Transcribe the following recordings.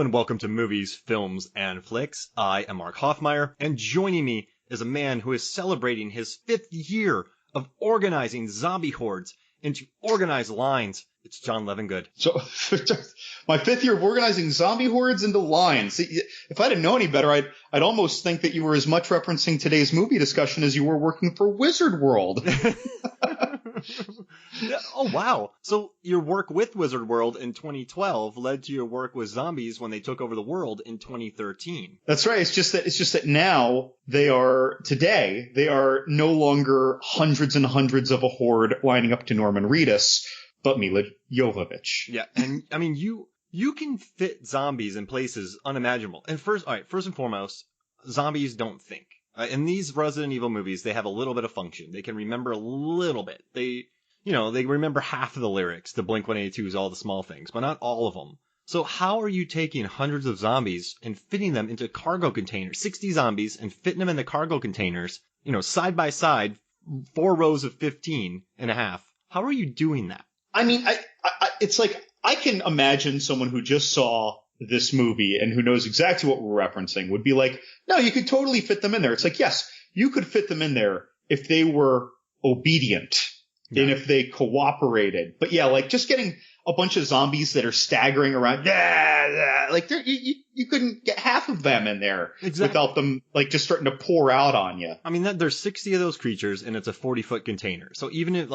Hello and welcome to Movies, Films, and Flicks. I am Mark Hoffmeyer, and joining me is a man who is celebrating his 5th year of organizing zombie hordes into organized lines. It's John Levingood. So, my 5th year of organizing zombie hordes into lines. If I didn't know any better, I'd almost think that you were as much referencing today's movie discussion as you were working for Wizard World. Oh, wow. So your work with Wizard World in 2012 led to your work with zombies when they took over the world in 2013. That's right. It's just that now they are no longer hundreds and hundreds of a horde lining up to Norman Reedus, but Milla Jovovich. Yeah, and I mean, you can fit zombies in places unimaginable. And first and foremost, zombies don't think. In these Resident Evil movies, they have a little bit of function. They can remember a little bit. They remember half of the lyrics, the Blink-182's, all the small things, but not all of them. So how are you taking hundreds of zombies and fitting them into cargo containers, 60 zombies, and fitting them into cargo containers, side by side, 4 rows of 15 and a half? How are you doing that? I mean, it's like I can imagine someone who just saw this movie and who knows exactly what we're referencing would be like, no, you could totally fit them in there. It's like, yes, you could fit them in there if they were obedient and if they cooperated. But yeah, like just getting a bunch of zombies that are staggering around, like you couldn't get half of them in there without them like just starting to pour out on you. I mean, there's 60 of those creatures and it's a 40-foot container. So even if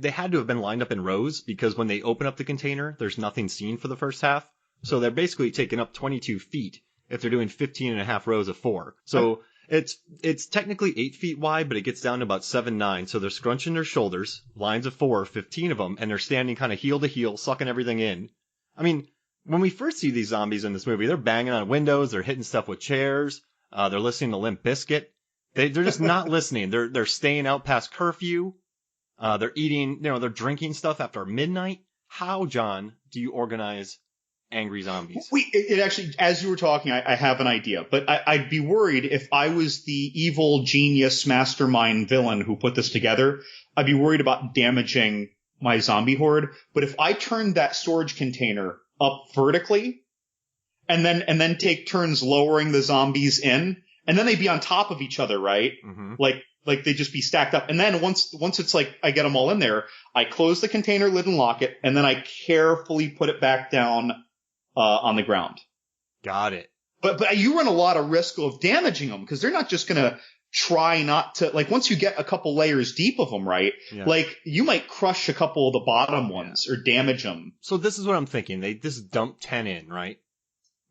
they had to have been lined up in rows because when they open up the container, there's nothing seen for the first half. So they're basically taking up 22 feet if they're doing 15 and a half rows of 4. So it's technically 8 feet wide, but it gets down to about 7-9. So they're scrunching their shoulders, lines of 4, 15 of them, and they're standing kind of heel to heel, sucking everything in. I mean, when we first see these zombies in this movie, they're banging on windows, they're hitting stuff with chairs, they're listening to Limp Bizkit. They're just not listening. They're staying out past curfew. They're eating, they're drinking stuff after midnight. How, John, do you organize angry zombies? It actually, as you were talking, I have an idea, but I'd be worried if I was the evil genius mastermind villain who put this together. I'd be worried about damaging my zombie horde. But if I turned that storage container up vertically and then take turns lowering the zombies in, and then they'd be on top of each other, right? Mm-hmm. Like they'd just be stacked up. And then once it's like I get them all in there, I close the container lid and lock it, and then I carefully put it back down on the ground. Got it. But you run a lot of risk of damaging them because they're not just going to try not to, like once you get a couple layers deep of them, right? Yeah. Like you might crush a couple of the bottom ones or damage them. So this is what I'm thinking. They just dump 10 in, right?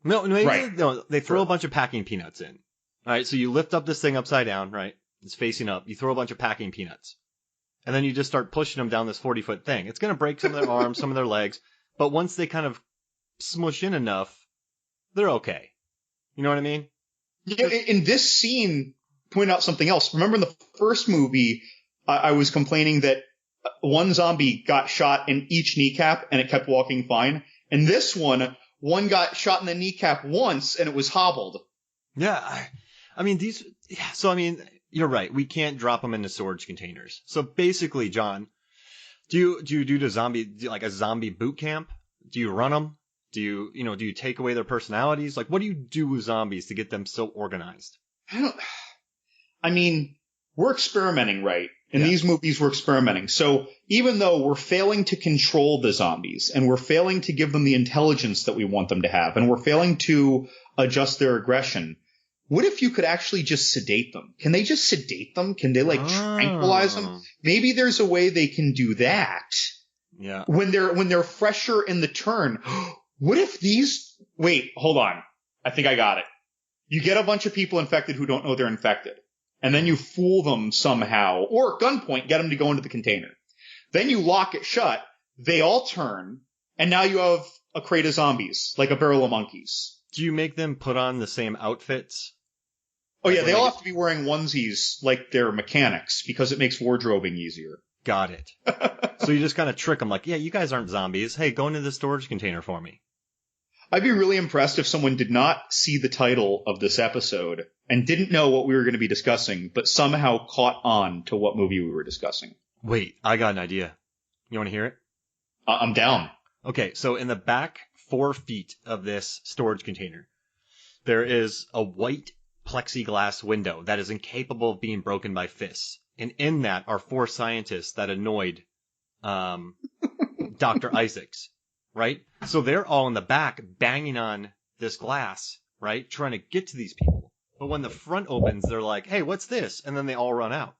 No, maybe right. They throw a bunch of packing peanuts in. All right. So you lift up this thing upside down, right? It's facing up. You throw a bunch of packing peanuts and then you just start pushing them down this 40-foot thing. It's going to break some of their arms, some of their legs. But once they kind of smush in enough, they're okay. You know what I mean? Yeah, in this scene, point out something else. Remember in the first movie, I was complaining that one zombie got shot in each kneecap and it kept walking fine. In this one got shot in the kneecap once and it was hobbled. Yeah, I mean you're right. We can't drop them into storage containers. So basically, John, do you do like a zombie boot camp? Do you run them? Do you take away their personalities? Like, what do you do with zombies to get them so organized? I mean, we're experimenting, right? In these movies, we're experimenting. So even though we're failing to control the zombies and we're failing to give them the intelligence that we want them to have and we're failing to adjust their aggression, what if you could actually just sedate them? Can they just sedate them? Can they tranquilize them? Maybe there's a way they can do that. Yeah. When they're fresher in the turn. What if wait, hold on. I think I got it. You get a bunch of people infected who don't know they're infected. And then you fool them somehow, or at gunpoint, get them to go into the container. Then you lock it shut. They all turn. And now you have a crate of zombies, like a barrel of monkeys. Do you make them put on the same outfits? Oh yeah, they all have to be wearing onesies like they're mechanics because it makes wardrobing easier. Got it. So you just kind of trick them like, yeah, you guys aren't zombies. Hey, go into the storage container for me. I'd be really impressed if someone did not see the title of this episode and didn't know what we were going to be discussing, but somehow caught on to what movie we were discussing. Wait, I got an idea. You want to hear it? I'm down. Okay, so in the back 4 feet of this storage container, there is a white plexiglass window that is incapable of being broken by fists. And in that are 4 scientists that annoyed Dr. Isaacs, right? So they're all in the back banging on this glass, right? Trying to get to these people. But when the front opens, they're like, hey, what's this? And then they all run out.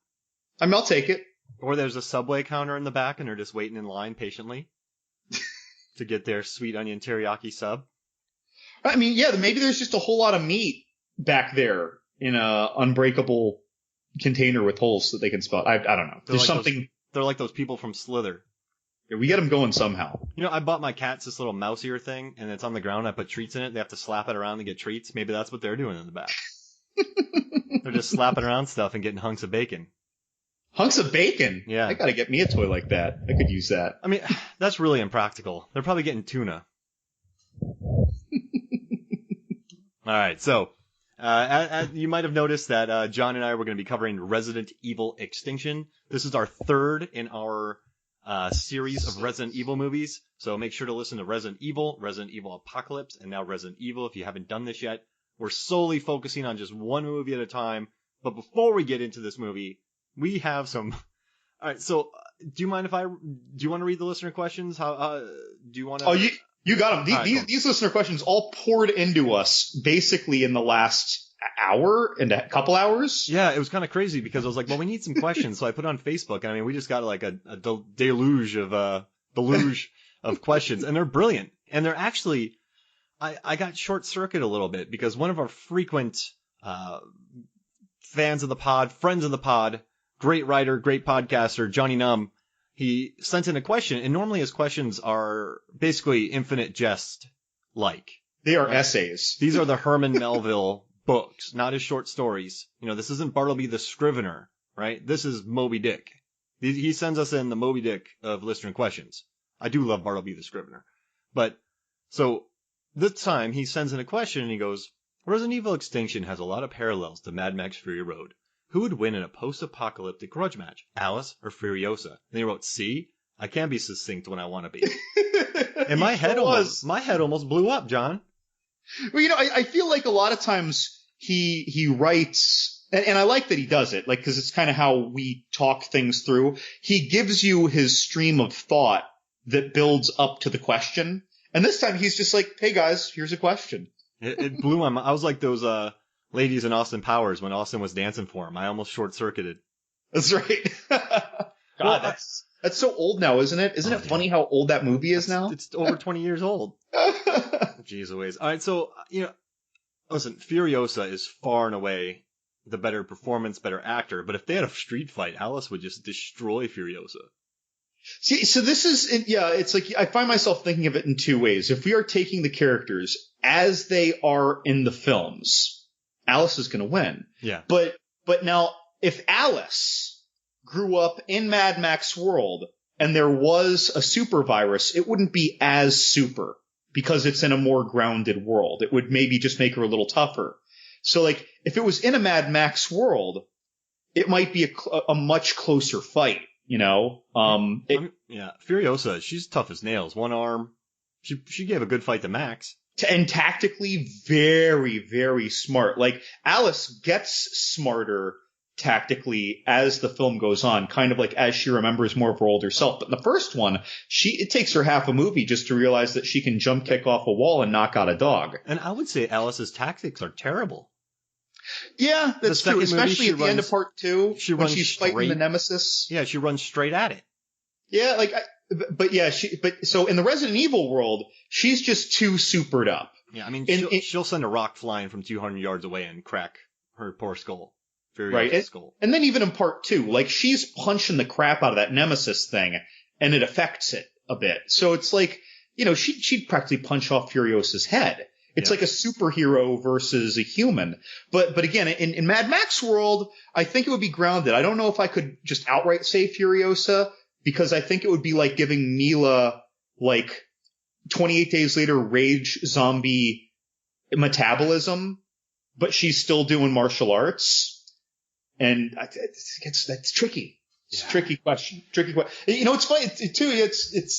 I mean, I'll take it. Or there's a Subway counter in the back and they're just waiting in line patiently to get their sweet onion teriyaki sub. I mean, yeah, maybe there's just a whole lot of meat back there in a unbreakable container with holes that they can spot. I don't know. There's like something. They're like those people from Slither. Yeah, we get them going somehow. You know, I bought my cats this little mouse ear thing, and it's on the ground. I put treats in it. They have to slap it around to get treats. Maybe that's what they're doing in the back. They're just slapping around stuff and getting hunks of bacon. Hunks of bacon? Yeah. I gotta get me a toy like that. I could use that. I mean, that's really impractical. They're probably getting tuna. All right, so you might have noticed that John and I were going to be covering Resident Evil Extinction. This is our third in our series of Resident Evil movies, so make sure to listen to Resident Evil Apocalypse, and now Resident Evil if you haven't done this yet. We're solely focusing on just one movie at a time, but before we get into this movie, we have some... All right, so do you mind if do you want to read the listener questions? Do you want to... Oh, you got them. These listener questions all poured into us basically in the last hour and a couple hours. Yeah, it was kind of crazy because I was like, well, we need some questions. So I put it on Facebook, and I mean, we just got like a deluge of questions, and they're brilliant. And they're actually, I got short circuit a little bit because one of our frequent fans of the pod, friends of the pod, great writer, great podcaster, Johnny Numb, he sent in a question, and normally his questions are basically Infinite Jest-like. They are essays. These are the Herman Melville books, not his short stories. You know, this isn't Bartleby the Scrivener, right? This is Moby Dick. He sends us in the Moby Dick of listener questions. I do love Bartleby the Scrivener. But, so, this time he sends in a question and he goes, Resident Evil Extinction has a lot of parallels to Mad Max Fury Road. Who would win in a post-apocalyptic grudge match, Alice or Furiosa? And he wrote, see, I can be succinct when I want to be. And my head almost blew up, John. Well, you know, I feel like a lot of times he writes, and I like that he does it, like, because it's kind of how we talk things through. He gives you his stream of thought that builds up to the question. And this time he's just like, hey guys, here's a question. It blew my mind. I was like those ladies in Austin Powers when Austin was dancing for him. I almost short-circuited. That's right. God, that's so old now, isn't it? Isn't it funny how old that movie is now? It's over 20 years old. Jeez Louise. All right, so, you know, listen, Furiosa is far and away the better performance, better actor, but if they had a street fight, Alice would just destroy Furiosa. See, so this is, yeah, it's like, I find myself thinking of it in two ways. If we are taking the characters as they are in the films, Alice is going to win. Yeah. But now, if Alice grew up in Mad Max world and there was a super virus, it wouldn't be as super because it's in a more grounded world. It would maybe just make her a little tougher. So, like, if it was in a Mad Max world, it might be a much closer fight, you know? Yeah. Furiosa, she's tough as nails. One arm. She gave a good fight to Max. And tactically very, very smart. Like, Alice gets smarter tactically as the film goes on, kind of like as she remembers more of her older self. But in the first one, it takes her half a movie just to realize that she can jump kick off a wall and knock out a dog. And I would say Alice's tactics are terrible. Yeah, that's true. Especially at the end of part 2, when she's fighting the Nemesis. Yeah, she runs straight at it. Yeah, like, so in the Resident Evil world, she's just too supered up. Yeah, I mean, she'll send a rock flying from 200 yards away and crack her poor skull. Right. Skull. And then even in part 2, like, she's punching the crap out of that Nemesis thing, and it affects it a bit. So it's like, you know, she'd practically punch off Furiosa's head. It's like a superhero versus a human. But again, in Mad Max world, I think it would be grounded. I don't know if I could just outright say Furiosa, because I think it would be like giving Milla, like, 28 Days Later rage zombie metabolism, but she's still doing martial arts. And that's tricky. It's a tricky question. You know, it's funny too.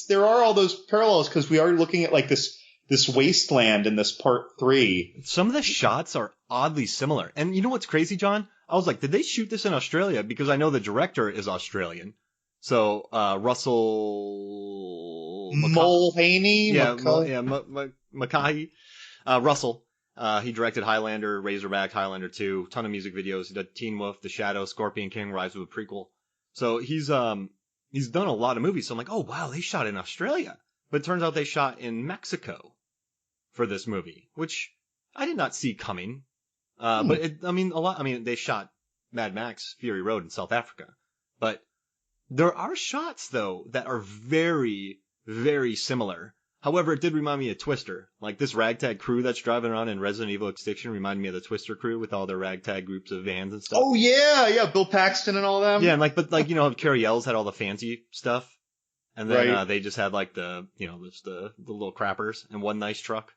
There are all those parallels because we are looking at like this this wasteland in this part 3. Some of the shots are oddly similar. And you know what's crazy, John? I was like, did they shoot this in Australia? Because I know the director is Australian. So, Russell Mulvaney? Mackay. Russell. He directed Highlander, Razorback, Highlander 2, ton of music videos. He did Teen Wolf, The Shadow, Scorpion King, Rise of a Prequel. So he's done a lot of movies. So I'm like, oh wow, they shot in Australia. But it turns out they shot in Mexico for this movie, which I did not see coming. But they shot Mad Max Fury Road in South Africa. But there are shots though that are very, very similar. However, it did remind me of Twister. Like this ragtag crew that's driving around in Resident Evil Extinction reminded me of the Twister crew with all their ragtag groups of vans and stuff. Oh yeah, Bill Paxton and all them. Yeah, and Carrie Ells had all the fancy stuff. And then they just had like the little crappers and one nice truck.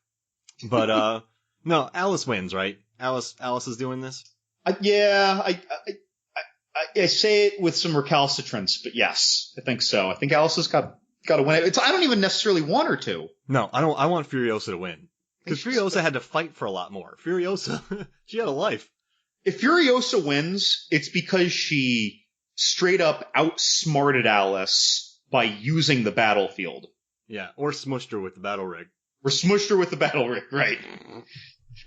But no, Alice wins, right? Alice is doing this. I say it with some recalcitrance, but yes, I think so. I think Alice has got to win it. I don't even necessarily want her to. No, I don't. I want Furiosa to win because Furiosa had to fight for a lot more. Furiosa, she had a life. If Furiosa wins, it's because she straight up outsmarted Alice by using the battlefield. Yeah, or smushed her with the battle rig. Right.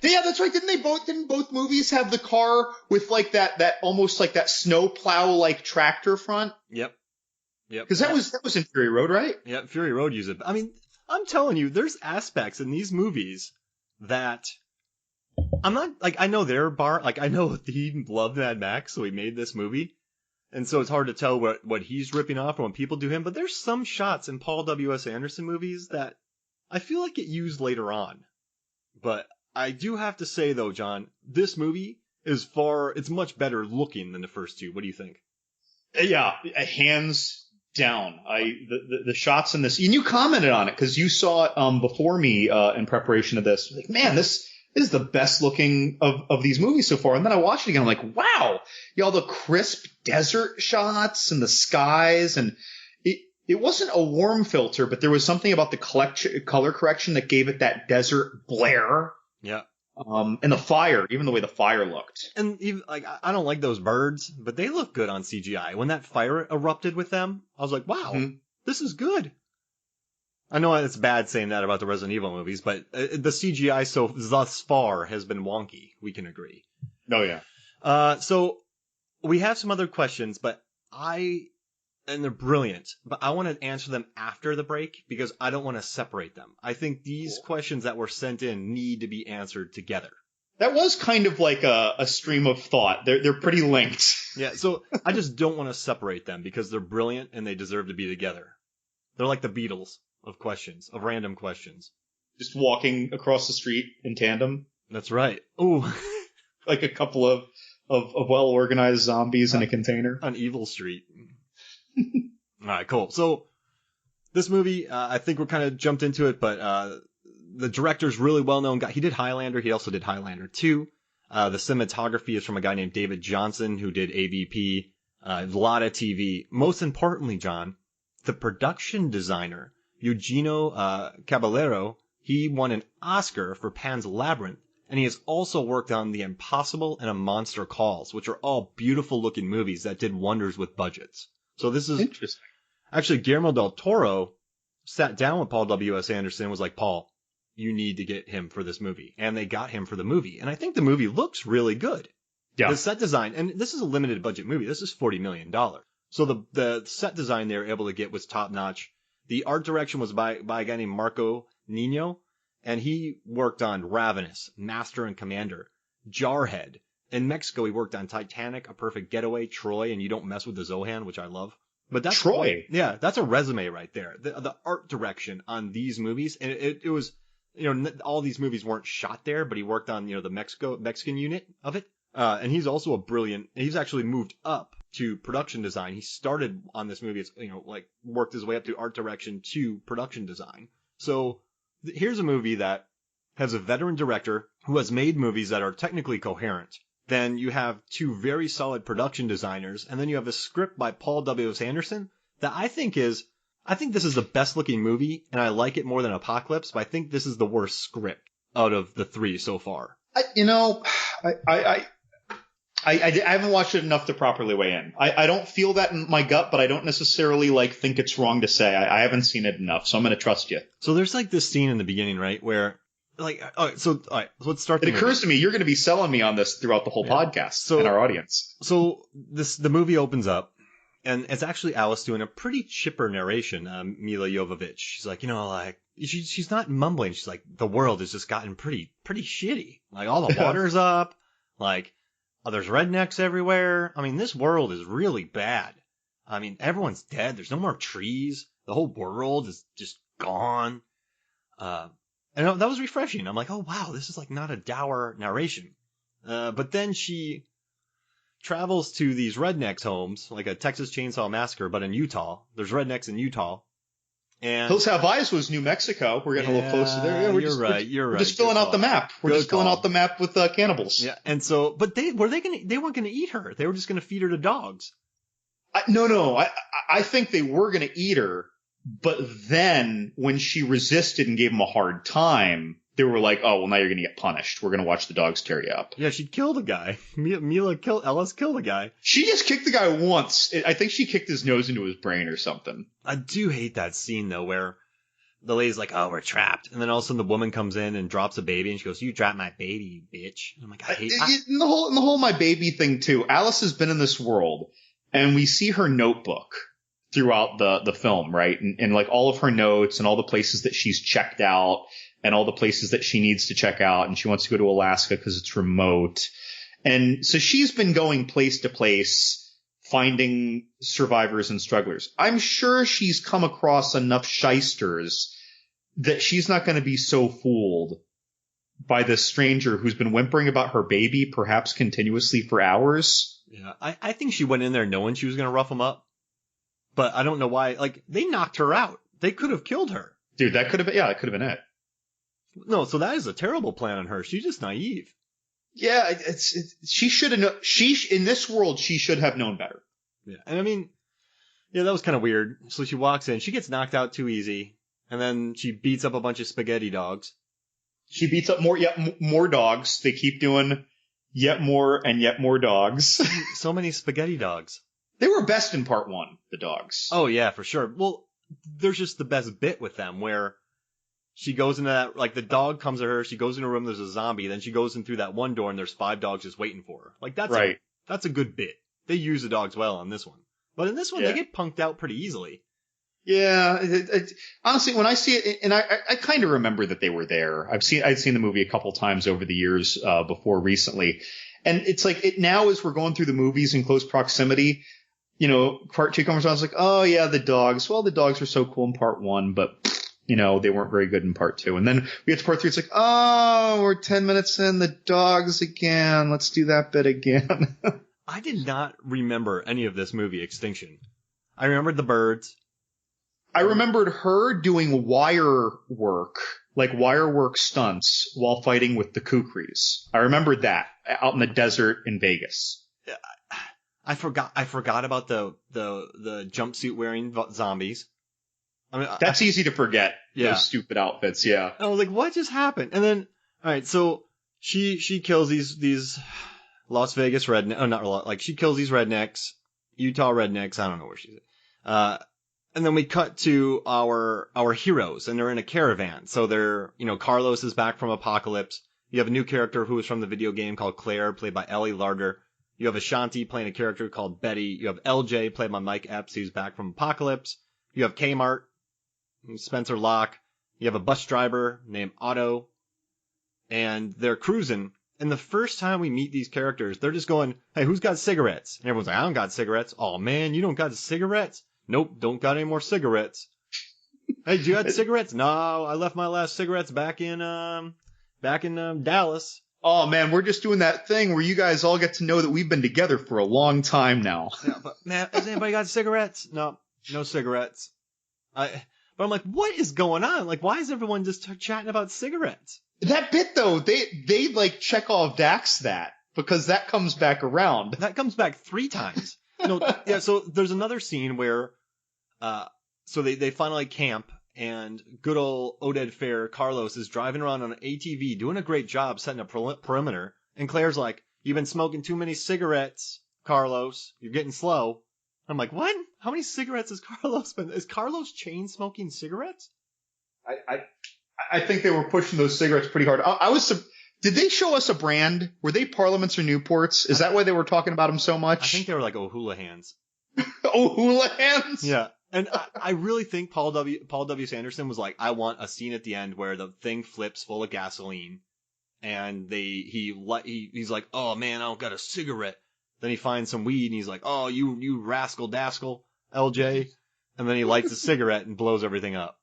Yeah, that's right. Didn't both movies have the car with like that almost like that snow plow like tractor front? Yep. Because that was in Fury Road, right? Yeah, Fury Road used it. I mean, I'm telling you, there's aspects in these movies that I'm not like I know I know he loved Mad Max, so he made this movie. And so it's hard to tell what he's ripping off or when people do him, but there's some shots in Paul W.S. Anderson movies that I feel like get used later on. But I do have to say though, John, this movie it's much better looking than the first two. What do you think? Yeah, hands down. The shots in this, and you commented on it because you saw it before me in preparation of this. Like, man, this is the best looking of these movies so far. And then I watched it again. I'm like, wow, all the crisp desert shots and the skies, and it wasn't a warm filter, but there was something about the color correction that gave it that desert glare. Yeah. And the fire, even the way the fire looked. And even like I don't like those birds, but they look good on CGI. When that fire erupted with them, I was like, wow, This is good. I know it's bad saying that about the Resident Evil movies, but the CGI thus far has been wonky. We can agree. Oh yeah. So we have some other questions, and they're brilliant, but I want to answer them after the break because I don't want to separate them. I think these questions that were sent in need to be answered together. That was kind of like a stream of thought. They're pretty linked. Yeah, so I just don't want to separate them because they're brilliant and they deserve to be together. They're like the Beatles of random questions. Just walking across the street in tandem. That's right. Ooh. Like a couple of well-organized zombies in a container. On Evil Street. All right, cool. So this movie, I think we're kind of jumped into it, but the director's really well-known guy. He did Highlander. He also did Highlander 2. The cinematography is from a guy named David Johnson, who did AVP, a lot of TV. Most importantly, John, the production designer, Eugenio Caballero, he won an Oscar for Pan's Labyrinth, and he has also worked on The Impossible and A Monster Calls, which are all beautiful-looking movies that did wonders with budgets. So this is interesting. Actually, Guillermo del Toro sat down with Paul W.S. Anderson and was like, Paul, you need to get him for this movie. And they got him for the movie. And I think the movie looks really good. Yeah. The set design, and this is a limited budget movie. This is $40 million. So the set design they were able to get was top notch. The art direction was by a guy named Marco Nino. And he worked on Ravenous, Master and Commander, Jarhead. In Mexico, he worked on Titanic, A Perfect Getaway, Troy, and You Don't Mess with the Zohan, which I love. But that's Troy. Yeah, that's a resume right there. The art direction on these movies, and it was, all these movies weren't shot there, but he worked on, the Mexican unit of it. And he's also he's actually moved up to production design. He started on this movie, worked his way up to art direction to production design. So here's a movie that has a veteran director who has made movies that are technically coherent. Then you have two very solid production designers, and then you have a script by Paul W.S. Anderson that I think is I think this is the best looking movie, and I like it more than Apocalypse, but I think this is the worst script out of the three so far. I haven't watched it enough to properly weigh in. I don't feel that in my gut, but I don't necessarily think it's wrong to say. I haven't seen it enough, so I'm going to trust you. So there's this scene in the beginning, right, where all right, so let's start. It occurs to me you're going to be selling me on this throughout the whole podcast and our audience. So the movie opens up, and it's actually Alice doing a pretty chipper narration. Milla Jovovich, she's like, she's not mumbling. She's like, the world has just gotten pretty shitty. Like all the water's up. Like there's rednecks everywhere. I mean, this world is really bad. I mean, everyone's dead. There's no more trees. The whole world is just gone. And that was refreshing. I'm like, oh, wow, this is not a dour narration. But then she travels to these rednecks' homes, like a Texas Chainsaw Massacre, but in Utah. There's rednecks in Utah. And Hills Have Eyes was New Mexico. We're getting a little closer there. Yeah, you're right. We're just filling out the map. We're just filling out the map with cannibals. Yeah, and so, but they weren't gonna eat her. They were just gonna feed her to dogs. No. I think they were gonna eat her. But then when she resisted and gave him a hard time, they were like, oh, well, now you're going to get punished. We're going to watch the dogs tear you up. Yeah, she killed a guy. Alice killed a guy. She just kicked the guy once. I think she kicked his nose into his brain or something. I do hate that scene, though, where the lady's like, oh, we're trapped. And then all of a sudden the woman comes in and drops a baby and she goes, you dropped my baby, bitch. And I'm like, I hate that. In the whole my baby thing, too, Alice has been in this world and we see her notebook throughout the film, right? And all of her notes and all the places that she's checked out and all the places that she needs to check out. And she wants to go to Alaska because it's remote. And so she's been going place to place, finding survivors and strugglers. I'm sure she's come across enough shysters that she's not going to be so fooled by this stranger who's been whimpering about her baby, perhaps continuously for hours. Yeah, I think she went in there knowing she was going to rough him up. But I don't know why. They knocked her out. They could have killed her. Dude, that could have been it. No, so that is a terrible plan on her. She's just naive. Yeah, she should have known. In this world, she should have known better. Yeah, and I mean, yeah, that was kind of weird. So she walks in. She gets knocked out too easy. And then she beats up a bunch of spaghetti dogs. She beats up more dogs. They keep doing yet more and yet more dogs. So many spaghetti dogs. They were best in part one, the dogs. Oh, yeah, for sure. Well, there's just the best bit with them where she goes into that, the dog comes to her, she goes in a room, there's a zombie, then she goes in through that one door and there's 5 dogs just waiting for her. That's right. That's a good bit. They use the dogs well on this one. But in this one, they get punked out pretty easily. Yeah. Honestly, when I see it, and I kind of remember that they were there. I'd seen the movie a couple times over the years before recently. And it's now as we're going through the movies in close proximity, part 2 comes around, it's like, oh yeah, the dogs. Well, the dogs were so cool in part 1, but they weren't very good in part 2. And then we get to part 3, it's like, oh, we're 10 minutes in, the dogs again. Let's do that bit again. I did not remember any of this movie, Extinction. I remembered the birds. I remembered her doing wire work stunts while fighting with the kukris. I remembered that out in the desert in Vegas. I forgot about the jumpsuit wearing zombies. I mean, that's easy to forget. Yeah. Those stupid outfits. Yeah. I was like, what just happened? And then, all right, so she kills these Las Vegas rednecks. Oh, not she kills these rednecks, Utah rednecks. I don't know where she's at. And then we cut to our heroes, and they're in a caravan. So they're, Carlos is back from Apocalypse. You have a new character who was from the video game called Claire, played by Ellie Larder. You have Ashanti playing a character called Betty. You have LJ played by Mike Epps, who's back from Apocalypse. You have Kmart, Spencer Locke. You have a bus driver named Otto. And they're cruising. And the first time we meet these characters, they're just going, hey, who's got cigarettes? And everyone's like, I don't got cigarettes. Oh, man, you don't got cigarettes? Nope, don't got any more cigarettes. Hey, do you have cigarettes? No, I left my last cigarettes back in Dallas. Oh, man, we're just doing that thing where you guys all get to know that we've been together for a long time now. Yeah, but, man, has anybody got cigarettes? No cigarettes. But I'm like, what is going on? Why is everyone just chatting about cigarettes? That bit, though, they Chekhov Dax that, because that comes back around. That comes back 3 times. No, yeah, so there's another scene where so they finally camp, and good old Oded Fair, Carlos, is driving around on an ATV, doing a great job setting a perimeter. And Claire's like, "You've been smoking too many cigarettes, Carlos. You're getting slow." I'm like, what? How many cigarettes has Carlos been? Is Carlos chain smoking cigarettes? I think they were pushing those cigarettes pretty hard. Did they show us a brand? Were they Parliaments or Newports? Is that why they were talking about them so much? I think they were like O'Hoolahans. O'Hoolahans? Yeah. And I really think Paul W. Sanderson was like, I want a scene at the end where the thing flips full of gasoline, and he's like, "Oh man, I don't got a cigarette." Then he finds some weed, and he's like, "Oh, you rascal dascal, LJ," and then he lights a cigarette and blows everything up.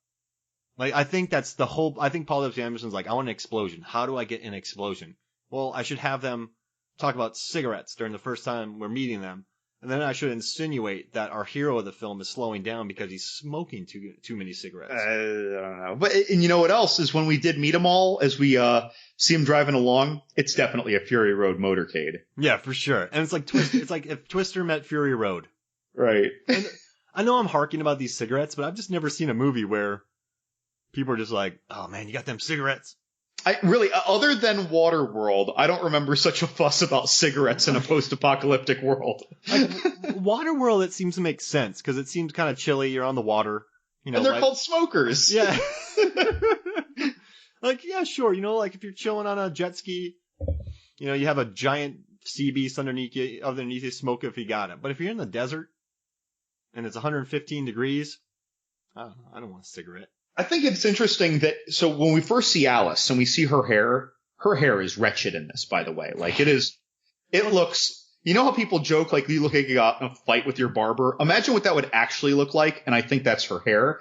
Like, I think that's the whole. I think Paul W. Anderson's like, I want an explosion. How do I get an explosion? Well, I should have them talk about cigarettes during the first time we're meeting them. And then I should insinuate that our hero of the film is slowing down because he's smoking too many cigarettes. I don't know. And you know what else is when we did meet them all, as we see him driving along, it's definitely a Fury Road motorcade. Yeah, for sure. And it's like it's like if Twister met Fury Road. Right. And I know I'm harking about these cigarettes, but I've just never seen a movie where people are just like, "Oh man, you got them cigarettes." Other than Waterworld, I don't remember such a fuss about cigarettes in a post-apocalyptic world. Like, Waterworld, it seems to make sense because it seems kind of chilly. You're on the water, and they're called smokers. Yeah. Like, yeah, sure. Like if you're chilling on a jet ski, you have a giant sea beast underneath you, smoke if you got it. But if you're in the desert and it's 115 degrees, I don't want a cigarette. I think it's interesting that, so when we first see Alice and we see her hair is wretched in this, by the way. Like, it looks, you know how people joke, like, you look like you got in a fight with your barber? Imagine what that would actually look like, and I think that's her hair.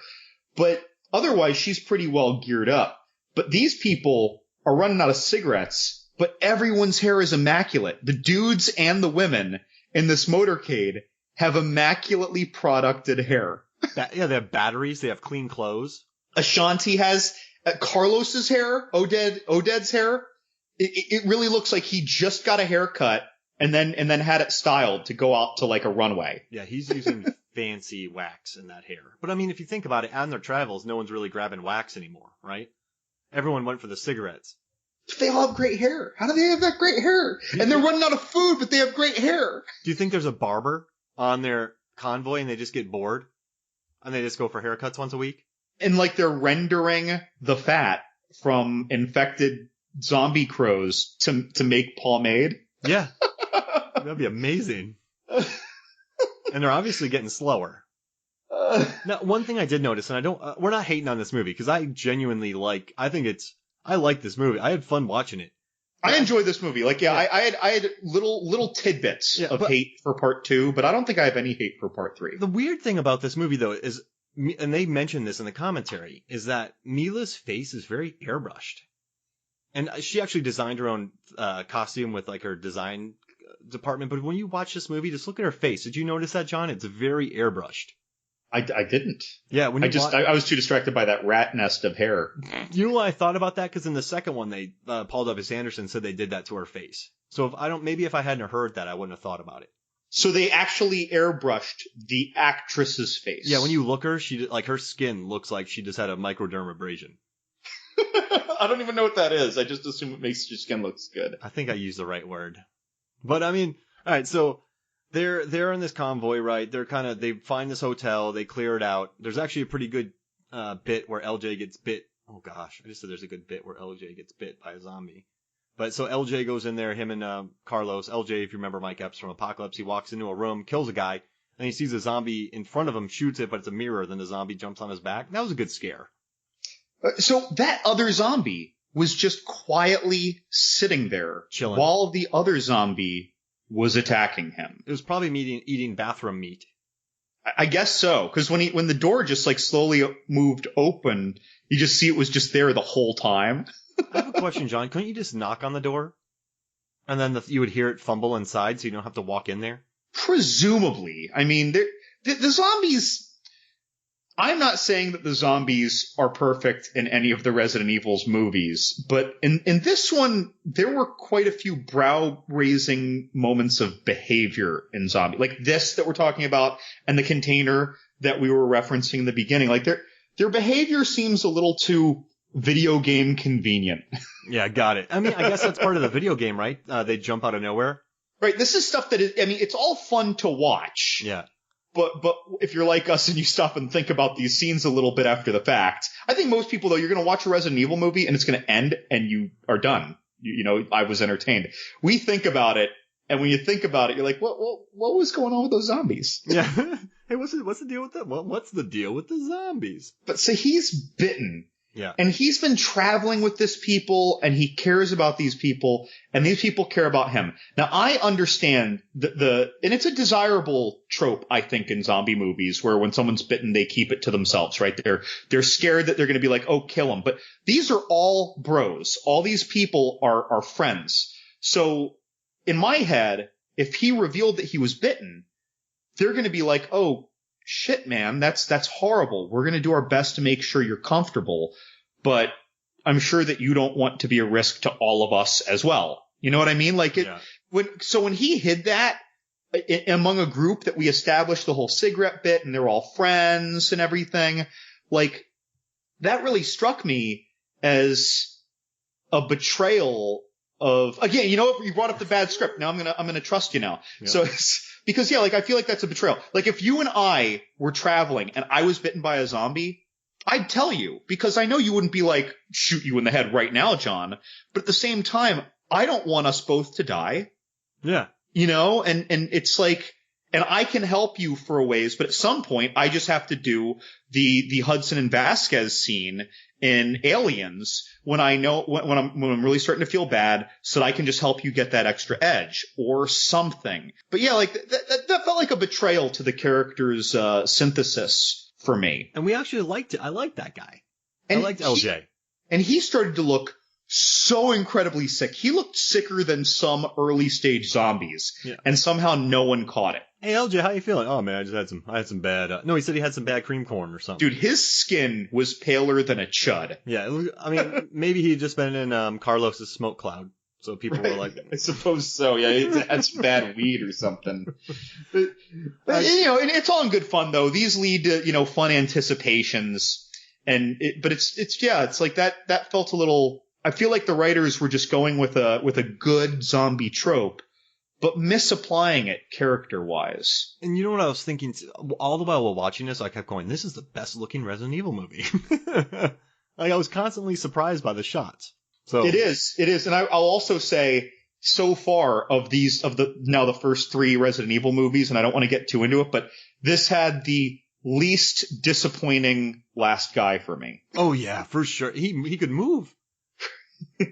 But otherwise, she's pretty well geared up. But these people are running out of cigarettes, but everyone's hair is immaculate. The dudes and the women in this motorcade have immaculately producted hair. They have batteries, they have clean clothes. Ashanti has Carlos's hair, Oded's hair. It really looks like he just got a haircut and then had it styled to go out to like a runway. Yeah, he's using fancy wax in that hair. But I mean, if you think about it, on their travels, no one's really grabbing wax anymore, right? Everyone went for the cigarettes. But they all have great hair. How do they have that great hair? And they're running out of food, but they have great hair. Do you think there's a barber on their convoy and they just get bored and they just go for haircuts once a week? And like they're rendering the fat from infected zombie crows to make pomade. Yeah. That'd be amazing. And they're obviously getting slower. Now, one thing I did notice, and we're not hating on this movie because I genuinely I like this movie. I had fun watching it. I enjoyed this movie. Like, yeah. I had little tidbits of hate for part 2, but I don't think I have any hate for part 3. The weird thing about this movie, though, is, and they mentioned this in the commentary, is that Milla's face is very airbrushed. And she actually designed her own costume with like her design department. But when you watch this movie, just look at her face. Did you notice that, John? It's very airbrushed. I didn't. Yeah, I was too distracted by that rat nest of hair. You know why I thought about that? Because in the second one, Paul W. Anderson said they did that to her face. So if I hadn't heard that, I wouldn't have thought about it. So they actually airbrushed the actress's face. Yeah, when you look her, her skin looks like she just had a microdermabrasion. I don't even know what that is. I just assume it makes your skin looks good. I think I used the right word. But I mean, all right, so they're in this convoy, right? They find this hotel, they clear it out. There's actually a pretty good bit where LJ gets bit. Oh gosh, I just said there's a good bit where LJ gets bit by a zombie. But so LJ goes in there, him and Carlos. LJ, if you remember Mike Epps from Apocalypse, he walks into a room, kills a guy, and he sees a zombie in front of him, shoots it, but it's a mirror. Then the zombie jumps on his back. That was a good scare. So that other zombie was just quietly sitting there, chilling, while the other zombie was attacking him. It was probably eating bathroom meat. I guess so, because when the door just like slowly moved open, you just see it was just there the whole time. I have a question, John. Couldn't you just knock on the door, and then you would hear it fumble inside, so you don't have to walk in there? Presumably. I mean, the zombies. I'm not saying that the zombies are perfect in any of the Resident Evil's movies, but in this one, there were quite a few brow-raising moments of behavior in zombie. Like this that we're talking about, and the container. that we were referencing in the beginning. Like their behavior seems a little too video game convenient. Yeah, got it. I mean, I guess that's part of the video game, right? They jump out of nowhere. Right. This is stuff that is, I mean, it's all fun to watch. Yeah. But if you're like us and you stop and think about these scenes a little bit after the fact, I think most people, though, you're going to watch a Resident Evil movie and it's going to end and you are done. You know, I was entertained. We think about it, and when you think about it, you're like, what was going on with those zombies? Yeah. Hey, what's the deal with that? What's the deal with the zombies? But so he's bitten. Yeah. And he's been traveling with this people, and he cares about these people, and these people care about him. Now, I understand and it's a desirable trope, I think, in zombie movies, where when someone's bitten, they keep it to themselves, right? They're scared that they're going to be like, oh, kill him. But these are all bros. All these people are friends. So in my head, if he revealed that he was bitten, they're going to be like, oh, shit, man, that's horrible. We're going to do our best to make sure you're comfortable, but I'm sure that you don't want to be a risk to all of us as well. You know what I mean? Like when he hid that among a group that we established the whole cigarette bit and they're all friends and everything, like that really struck me as a betrayal of, again, you know what? You brought up the bad script. Now I'm going to trust you now. Yeah. So because, yeah, like, I feel like that's a betrayal. Like, if you and I were traveling and I was bitten by a zombie, I'd tell you, because I know you wouldn't be like, shoot you in the head right now, John. But at the same time, I don't want us both to die. Yeah. You know, and it's like, and I can help you for a ways, but at some point, I just have to do the Hudson and Vasquez scene in Aliens when I know when I'm really starting to feel bad, so that I can just help you get that extra edge or something. But yeah, like that felt like a betrayal to the character's synthesis for me. And we actually liked it. I liked that guy. I liked LJ. And he started to look so incredibly sick. He looked sicker than some early stage zombies, and somehow no one caught it. Hey LJ, how you feeling? Oh man, I had some bad. No, he said he had some bad cream corn or something. Dude, his skin was paler than a chud. Yeah, I mean, maybe he'd just been in Carlos's smoke cloud, so people were like, I suppose so. Yeah, he had some bad weed or something. But you know, it's all in good fun though. These lead to fun anticipations, but it's like that felt a little. I feel like the writers were just going with a good zombie trope, but misapplying it character-wise. And you know what I was thinking? All the while watching this, I kept going, this is the best-looking Resident Evil movie. Like, I was constantly surprised by the shots. So It is. And I'll also say, so far of the first 3 Resident Evil movies, and I don't want to get too into it, but this had the least disappointing last guy for me. Oh, yeah, for sure. He could move.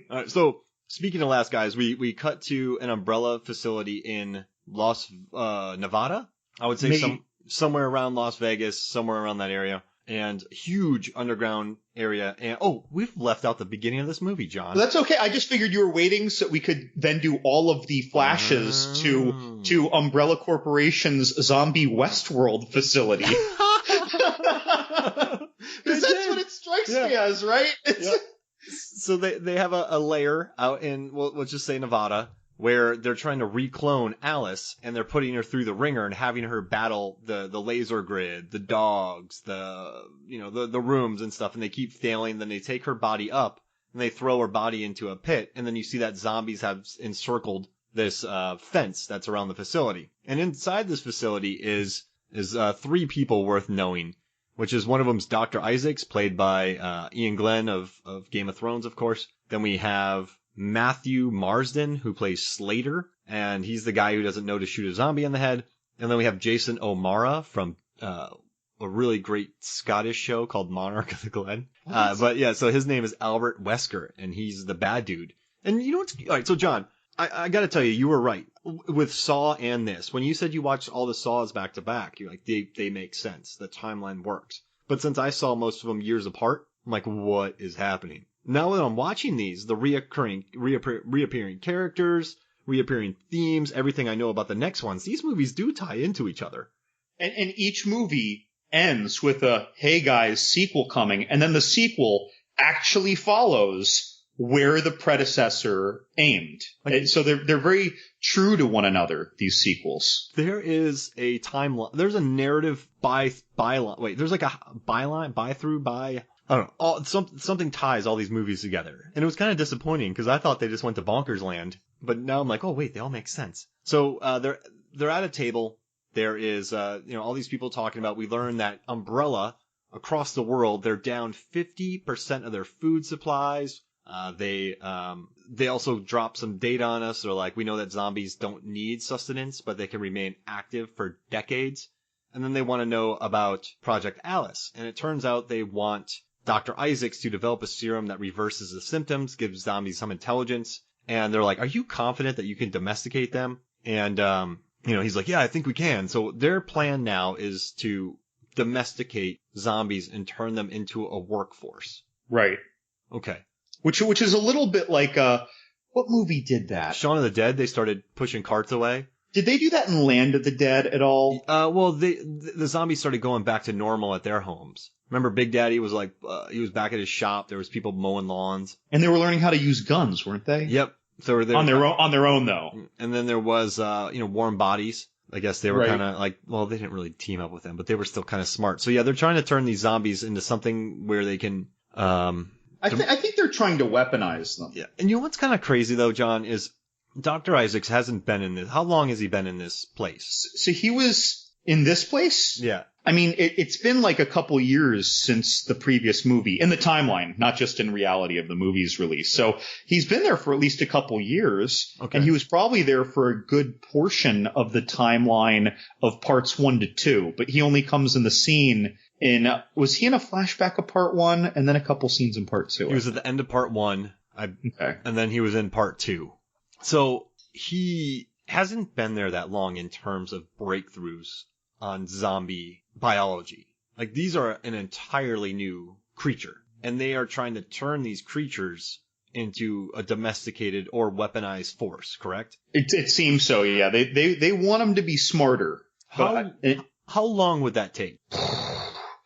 All right, so speaking of last guys, we cut to an Umbrella facility in Nevada. I would say somewhere around Las Vegas, somewhere around that area, and huge underground area. And we've left out the beginning of this movie, John. That's okay. I just figured you were waiting so we could then do all of the flashes to Umbrella Corporation's zombie Westworld facility. Because that's what it strikes me as, right? So they have a lair out in, let's just say Nevada, where they're trying to reclone Alice, and they're putting her through the ringer and having her battle the laser grid, the dogs, the rooms and stuff, and they keep failing. Then they take her body up and they throw her body into a pit, and then you see that zombies have encircled this fence that's around the facility. And inside this facility is 3 people worth knowing, which is one of them's Dr. Isaacs, played by Ian Glenn of Game of Thrones, of course. Then we have Matthew Marsden, who plays Slater, and he's the guy who doesn't know to shoot a zombie in the head. And then we have Jason O'Mara from a really great Scottish show called Monarch of the Glen. But yeah, so his name is Albert Wesker, and he's the bad dude. And you know what's... All right, so John, I gotta tell you were right. With Saw and this, when you said you watched all the Saws back to back, you're like, they make sense. The timeline works. But since I saw most of them years apart, I'm like, what is happening? Now that I'm watching these, the reappearing characters, reappearing themes, everything I know about the next ones, these movies do tie into each other. And each movie ends with a, hey guys, sequel coming, and then the sequel actually follows where the predecessor aimed. So they're very true to one another, these sequels. There is a timeline. There's a narrative byline. Wait, there's like a byline, I don't know. Something ties all these movies together. And it was kind of disappointing because I thought they just went to bonkers land. But now I'm like, oh wait, they all make sense. So, they're at a table. There is, all these people talking about, we learn that Umbrella across the world, they're down 50% of their food supplies. They also drop some data on us. They're like, we know that zombies don't need sustenance, but they can remain active for decades. And then they want to know about Project Alice. And it turns out they want Dr. Isaacs to develop a serum that reverses the symptoms, gives zombies some intelligence. And they're like, are you confident that you can domesticate them? And, he's like, yeah, I think we can. So their plan now is to domesticate zombies and turn them into a workforce. Right. Okay. Which is a little bit like, what movie did that? Shaun of the Dead, they started pushing carts away. Did they do that in Land of the Dead at all? The zombies started going back to normal at their homes. Remember Big Daddy was like, he was back at his shop. There was people mowing lawns. And they were learning how to use guns, weren't they? Yep. So they on their own though. And then there was, Warm Bodies. I guess they were right. kind of like, well, they didn't really team up with them, but they were still kind of smart. So yeah, they're trying to turn these zombies into something where they can, I think they're trying to weaponize them. Yeah. And you know what's kind of crazy though, John, is Dr. Isaacs hasn't been in this. How long has he been in this place? So he was in this place? Yeah. I mean, it's been like a couple years since the previous movie, in the timeline, not just in reality of the movie's release. So he's been there for at least a couple years, okay. And he was probably there for a good portion of the timeline of parts 1 to 2, but he only comes in the scene was he in a flashback of part 1 and then a couple scenes in part 2? He was at the end of part 1, okay. And then he was in part 2. So he hasn't been there that long in terms of breakthroughs on zombie biology. Like, these are an entirely new creature, and they are trying to turn these creatures into a domesticated or weaponized force, correct? It seems so, yeah. They want them to be smarter. How long would that take?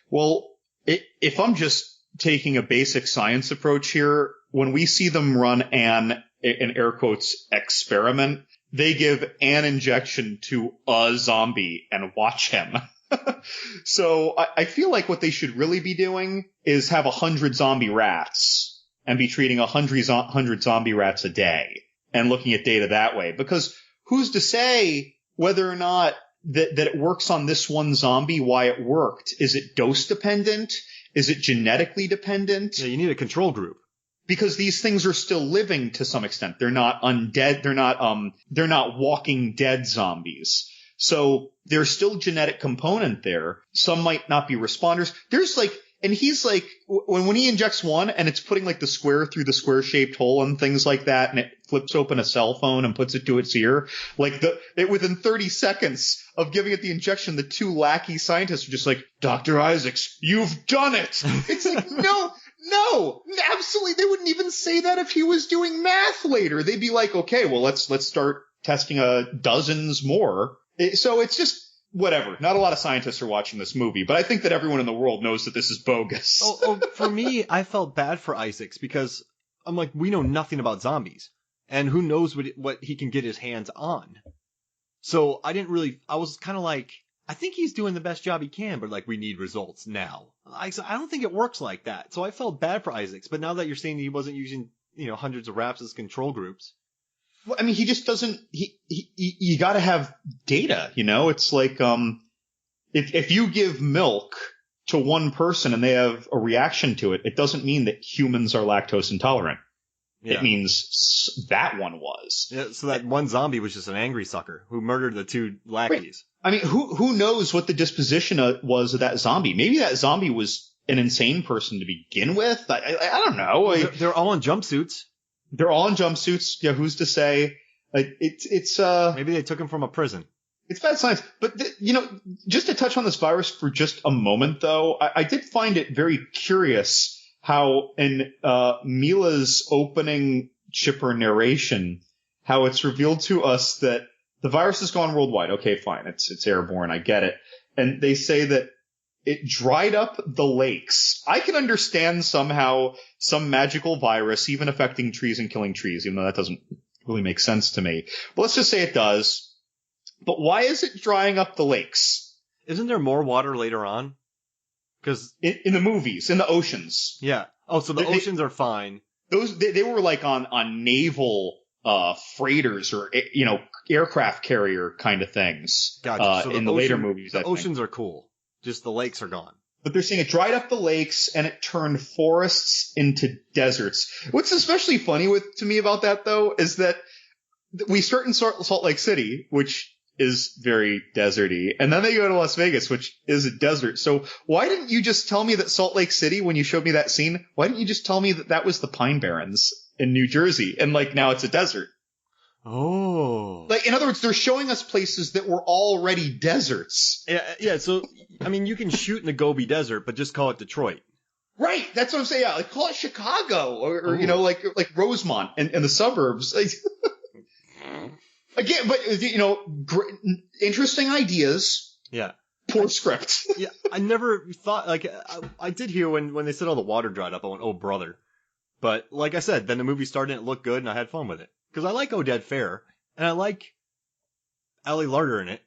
Well, if I'm just taking a basic science approach here, when we see them run an air quotes experiment, they give an injection to a zombie and watch him. So I feel like what they should really be doing is have 100 zombie rats and be treating 100 zombie rats a day and looking at data that way. Because who's to say whether or not that it works on this one zombie, why it worked? Is it dose dependent? Is it genetically dependent? Yeah, you need a control group. Because these things are still living to some extent. They're not undead. They're not walking dead zombies. So there's still genetic component there. Some might not be responders. And he's like, when he injects one and it's putting like the square through the square shaped hole and things like that, and it flips open a cell phone and puts it to its ear, like within 30 seconds of giving it the injection, the two lackey scientists are just like, Dr. Isaacs, you've done it. It's like, no, absolutely. They wouldn't even say that if he was doing math later. They'd be like, okay, well, let's start testing dozens more. So it's just whatever. Not a lot of scientists are watching this movie, but I think that everyone in the world knows that this is bogus. For me, I felt bad for Isaacs because I'm like, we know nothing about zombies, and who knows what he can get his hands on. So I was kind of like, I think he's doing the best job he can, but like, we need results now. I don't think it works like that. So I felt bad for Isaacs, but now that you're saying he wasn't using, hundreds of rats as control groups. Well, I mean, he just doesn't, you gotta have data, It's like, if you give milk to one person and they have a reaction to it, it doesn't mean that humans are lactose intolerant. Yeah. It means that one was. Yeah, so that one zombie was just an angry sucker who murdered the two lackeys. Right. I mean, who knows what the disposition was of that zombie? Maybe that zombie was an insane person to begin with. I don't know. They're all in jumpsuits. They're all in jumpsuits. Yeah, who's to say? It's maybe they took him from a prison. It's bad science. But, just to touch on this virus for just a moment, though, I did find it very curious how in Milla's opening chipper narration, how it's revealed to us that the virus has gone worldwide. Okay, fine. It's airborne. I get it. And they say that it dried up the lakes. I can understand somehow some magical virus even affecting trees and killing trees, even though that doesn't really make sense to me. But let's just say it does. But why is it drying up the lakes? Isn't there more water later on? Because in the movies, in the oceans. Yeah. Oh, so the oceans are fine. They were like on naval freighters or aircraft carrier kind of things. Gotcha. So in the later movies, the oceans are cool. Just the lakes are gone. But they're saying it dried up the lakes and it turned forests into deserts. What's especially funny to me about that, though, is that we start in Salt Lake City, which is very deserty, and then they go to Las Vegas, which is a desert. So why didn't you just tell me that Salt Lake City, when you showed me that scene, why didn't you just tell me that was the Pine Barrens in New Jersey, and now it's a desert? Oh. In other words, they're showing us places that were already deserts. Yeah. So, I mean, you can shoot in the Gobi Desert, but just call it Detroit. Right. That's what I'm saying. Yeah, call it Chicago or like Rosemont and the suburbs. Again, but interesting ideas. Yeah. Poor script. Yeah. I never thought I did hear when they said all the water dried up. I went, oh brother. But like I said, then the movie started and it looked good and I had fun with it. Because I like Oded Fair, and I like Ali Larter in it.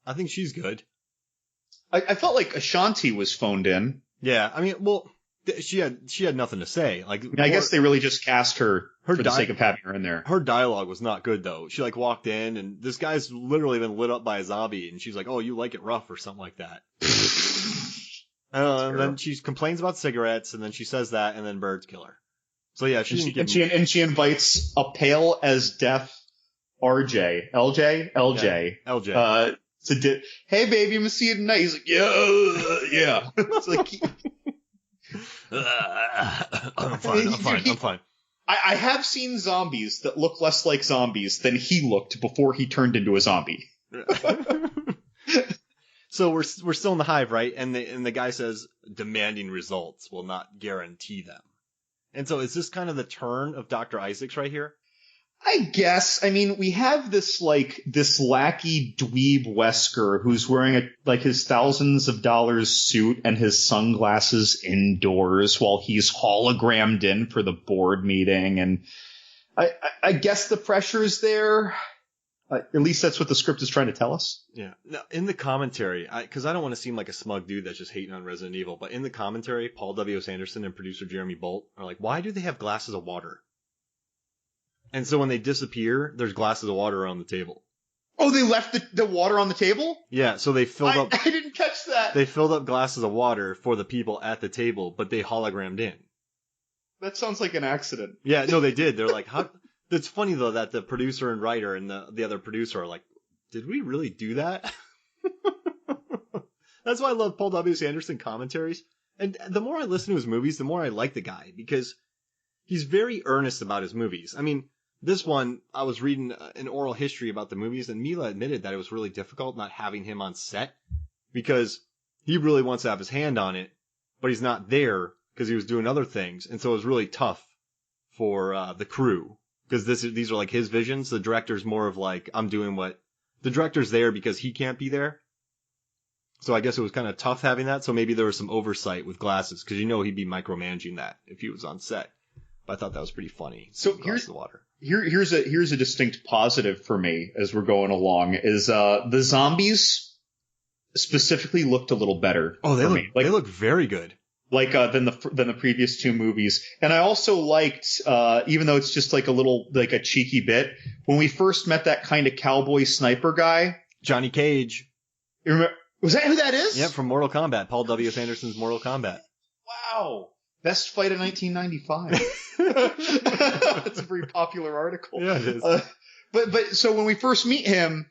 I think she's good. I felt like Ashanti was phoned in. Yeah, I mean, well, she had nothing to say. I guess they really just cast her for the sake of having her in there. Her dialogue was not good, though. She walked in, and this guy's literally been lit up by a zombie, and she's like, "Oh, you like it rough," or something like that. And then she complains about cigarettes, and then she says that, and then birds kill her. So yeah, she invites a pale as death LJ. Hey baby, I'm gonna see you tonight. He's like, yeah. It's like, I'm fine. I have seen zombies that look less like zombies than he looked before he turned into a zombie. So we're still in the hive, right? And the guy says demanding results will not guarantee them. And so is this kind of the turn of Dr. Isaacs right here? I guess. I mean, we have this lackey dweeb Wesker who's wearing his thousands of dollars suit and his sunglasses indoors while he's hologrammed in for the board meeting. And I guess the pressure's there. At least that's what the script is trying to tell us. Yeah. Now, in the commentary, because I don't want to seem like a smug dude that's just hating on Resident Evil, but in the commentary, Paul W.S. Anderson and producer Jeremy Bolt are like, why do they have glasses of water? And so when they disappear, there's glasses of water on the table. Oh, they left the water on the table? Yeah, so they filled up... I didn't catch that. They filled up glasses of water for the people at the table, but they hologrammed in. That sounds like an accident. Yeah, no, they did. They're like, how... It's funny, though, that the producer and writer and the other producer are like, did we really do that? That's why I love Paul W.S. Anderson commentaries. And the more I listen to his movies, the more I like the guy, because he's very earnest about his movies. I mean, this one, I was reading an oral history about the movies, and Milla admitted that it was really difficult not having him on set, because he really wants to have his hand on it, but he's not there because he was doing other things, and so it was really tough for the crew. Because these are like his visions. The director's more of like, I'm doing what... The director's there because he can't be there. So I guess it was kind of tough having that. So maybe there was some oversight with glasses. Because he'd be micromanaging that if he was on set. But I thought that was pretty funny. So here's a distinct positive for me as we're going along. Is the zombies specifically looked a little better. Oh, they look very good. Than the previous two movies. And I also liked, even though it's just like a cheeky bit, when we first met that kind of cowboy sniper guy. Johnny Cage. Was that who that is? Yeah, from Mortal Kombat. Paul W.S. Anderson's Mortal Kombat. Wow. Best fight of 1995. That's a very popular article. Yeah, it is. But so when we first meet him,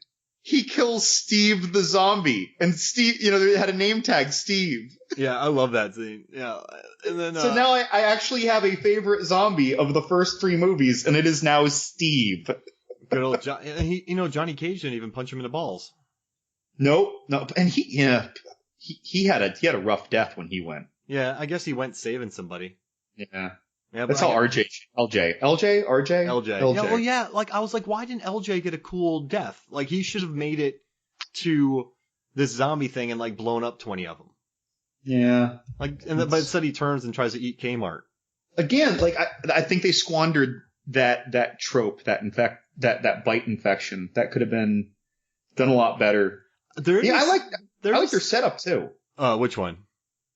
he kills Steve the zombie. And Steve, they had a name tag, Steve. Yeah, I love that scene. Yeah. And then, so now I actually have a favorite zombie of the first three movies, and it is now Steve. Good old John. Johnny Cage didn't even punch him in the balls. No. And he had a rough death when he went. Yeah, I guess he went saving somebody. Yeah. Yeah, that's how LJ. Yeah, well, yeah, I was like, why didn't LJ get a cool death? He should have made it to this zombie thing and blown up 20 of them. Yeah. Like, but instead he turns and tries to eat Kmart. Again, like I think they squandered that trope, that bite infection. That could have been done a lot better. I like their setup too. Which one?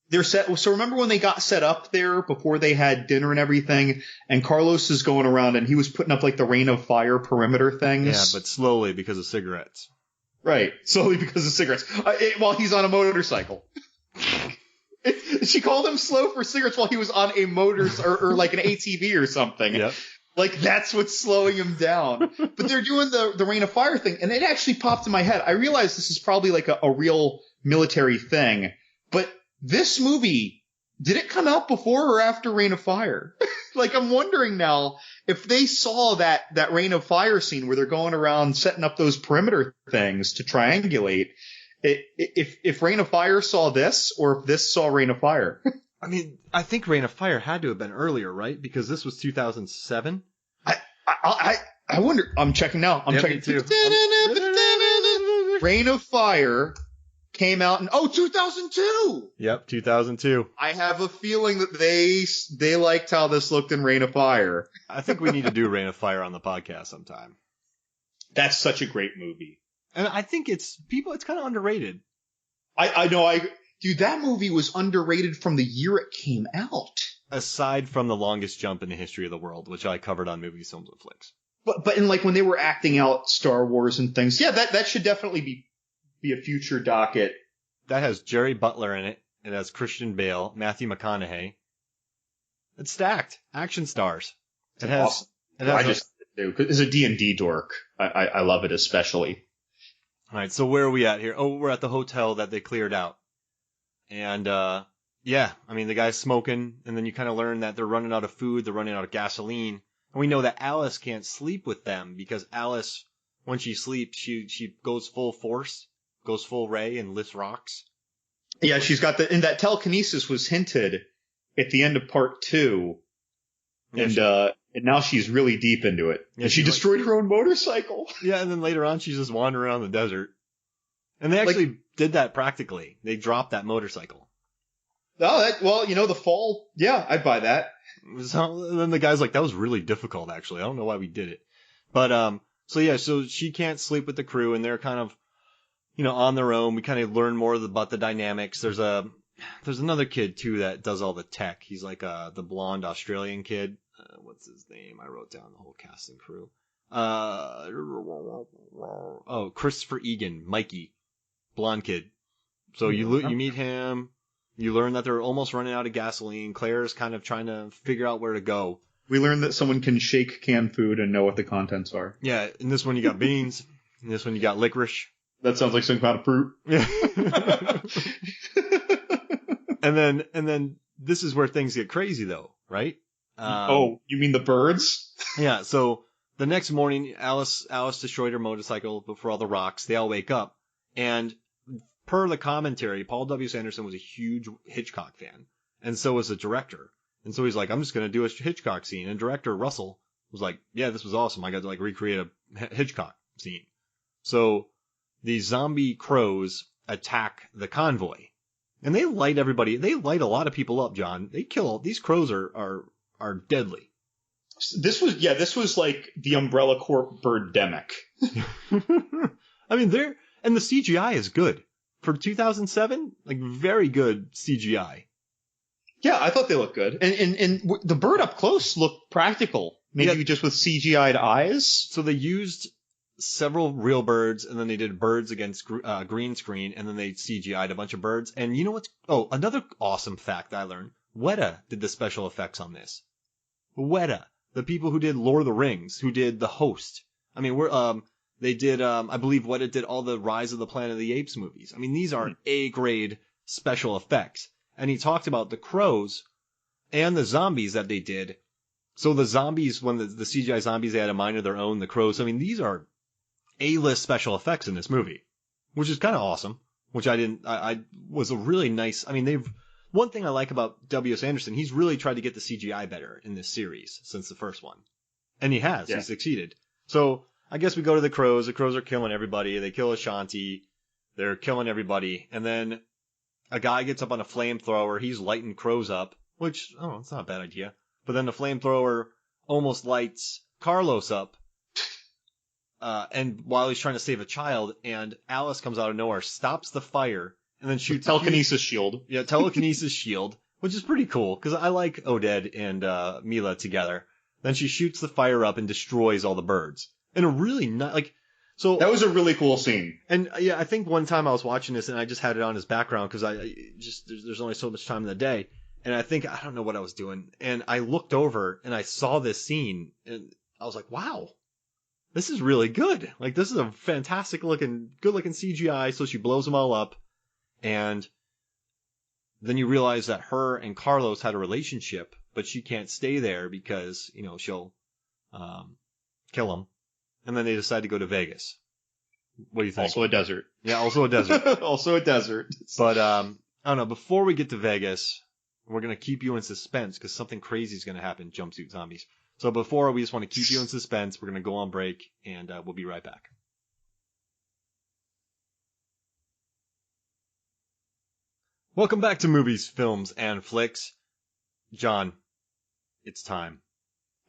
So remember when they got set up there before they had dinner and everything, and Carlos is going around and he was putting up like the rain of fire perimeter things. Yeah, but slowly because of cigarettes. Right, slowly because of cigarettes. While he's on a motorcycle. She called him slow for cigarettes while he was on a or like an ATV or something. Yep. Like that's what's slowing him down. But they're doing the rain of fire thing, and it actually popped in my head. I realized this is probably like a real military thing, but this movie, did it come out before or after Rain of Fire? Like, I'm wondering now if they saw that Rain of Fire scene where they're going around setting up those perimeter things to triangulate, if Rain of Fire saw this or if this saw Rain of Fire. I mean, I think Rain of Fire had to have been earlier, right? Because this was 2007. I wonder. I'm checking now. I'm checking too. Rain of Fire came out in 2002. Yep, 2002. I have a feeling that they liked how this looked in Rain of Fire. I think we need to do Rain of Fire on the podcast sometime. That's such a great movie. And I think it's kind of underrated. I know. Dude, that movie was underrated from the year it came out. Aside from The Longest Jump in the History of the World, which I covered on Movies, Films, and Flicks. But in like when they were acting out Star Wars and things, yeah, that should definitely be a future docket. That has Jerry Butler in it. It has Christian Bale, Matthew McConaughey. It's stacked. Action stars. It has. Awesome. I just do because as a D&D dork, I love it especially. All right, so where are we at here? Oh, we're at the hotel that they cleared out, and yeah, I mean the guy's smoking, and then you kind of learn that they're running out of food, they're running out of gasoline, and we know that Alice can't sleep with them because Alice, when she sleeps, she goes full force. Goes full ray and lifts rocks. Yeah, she's got and that telekinesis was hinted at the end of part 2. Yeah, and now she's really deep into it. Yeah, and she destroyed her own motorcycle. Yeah, and then later on she's just wandering around the desert. And they actually did that practically. They dropped that motorcycle. Oh, the fall. Yeah, I'd buy that. So then the guy's like, that was really difficult actually. I don't know why we did it. But so she can't sleep with the crew and they're kind of on their own. We kind of learn more about the dynamics. There's another kid too that does all the tech. He's like the blonde Australian kid. What's his name? I wrote down the whole cast and crew. Christopher Egan, Mikey, blonde kid. So you meet him. You learn that they're almost running out of gasoline. Claire's kind of trying to figure out where to go. We learn that someone can shake canned food and know what the contents are. Yeah, in this one you got beans. In this one you got licorice. That sounds like some kind of fruit. Yeah. and then this is where things get crazy though, right? You mean the birds? Yeah. So the next morning, Alice destroyed her motorcycle before all the rocks. They all wake up, and per the commentary, Paul W. Sanderson was a huge Hitchcock fan, and so was the director. And so he's like, I'm just gonna do a Hitchcock scene. And director Russell was like, yeah, this was awesome. I got to recreate a Hitchcock scene. So the zombie crows attack the convoy, and they light everybody. They light a lot of people up, John. They kill these crows are deadly. This was like the Umbrella Corp birdemic. I mean, and the CGI is good for 2007. Like very good CGI. Yeah, I thought they looked good, and the bird up close looked practical. Maybe just with CGI'd eyes. So they used several real birds, and then they did birds against green screen, and then they CGI'd a bunch of birds. And you know what's... Oh, another awesome fact I learned. Weta did the special effects on this. Weta. The people who did Lord of the Rings, who did The Host. I mean, they did, I believe Weta did all the Rise of the Planet of the Apes movies. I mean, these are A-grade special effects. And he talked about the crows and the zombies that they did. So the zombies, when the CGI zombies, they had a mind of their own, the crows. I mean, these are A-list special effects in this movie, which is kind of awesome, which I was a really nice, I mean, one thing I like about W.S. Anderson, he's really tried to get the CGI better in this series since the first one. And he has, He succeeded. So I guess we go to the crows. The crows are killing everybody. They kill Ashanti. They're killing everybody. And then a guy gets up on a flamethrower. He's lighting crows up, which, oh, it's not a bad idea. But then the flamethrower almost lights Carlos up. And while he's trying to save a child, and Alice comes out of nowhere, stops the fire, and then shoots telekinesis shield. Yeah, telekinesis shield, which is pretty cool because I like Oded and Milla together. Then she shoots the fire up and destroys all the birds. And a really so that was a really cool scene. And yeah, I think one time I was watching this and I just had it on as background because there's only so much time in the day, and I don't know what I was doing, and I looked over and I saw this scene and I was like, wow. This is really good. Like, this is a fantastic looking, good looking CGI. So she blows them all up. And then you realize that her and Carlos had a relationship, but she can't stay there because, she'll kill him. And then they decide to go to Vegas. What do you think? Also a desert. Yeah, also a desert. Also a desert. But, I don't know. Before we get to Vegas, we're going to keep you in suspense because something crazy is going to happen. Jumpsuit zombies. So before, we just want to keep you in suspense. We're going to go on break, and we'll be right back. Welcome back to Movies, Films, and Flicks. John, it's time.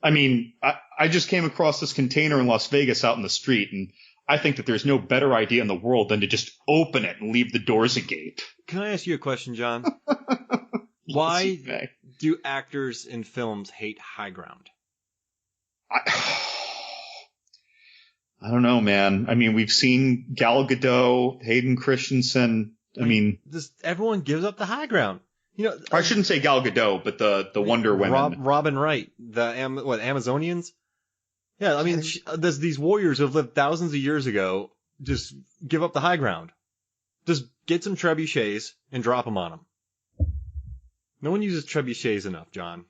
I mean, I just came across this container in Las Vegas out in the street, and I think that there's no better idea in the world than to just open it and leave the doors agape. Can I ask you a question, John? Why do actors in films hate high ground? I don't know, man. I mean, we've seen Gal Gadot, Hayden Christensen. I mean, everyone gives up the high ground. I shouldn't say Gal Gadot, but the Wonder Women. Robin Wright, the Amazonians. Yeah, I mean, there's these warriors who have lived thousands of years ago. Just give up the high ground. Just get some trebuchets and drop them on them. No one uses trebuchets enough, John.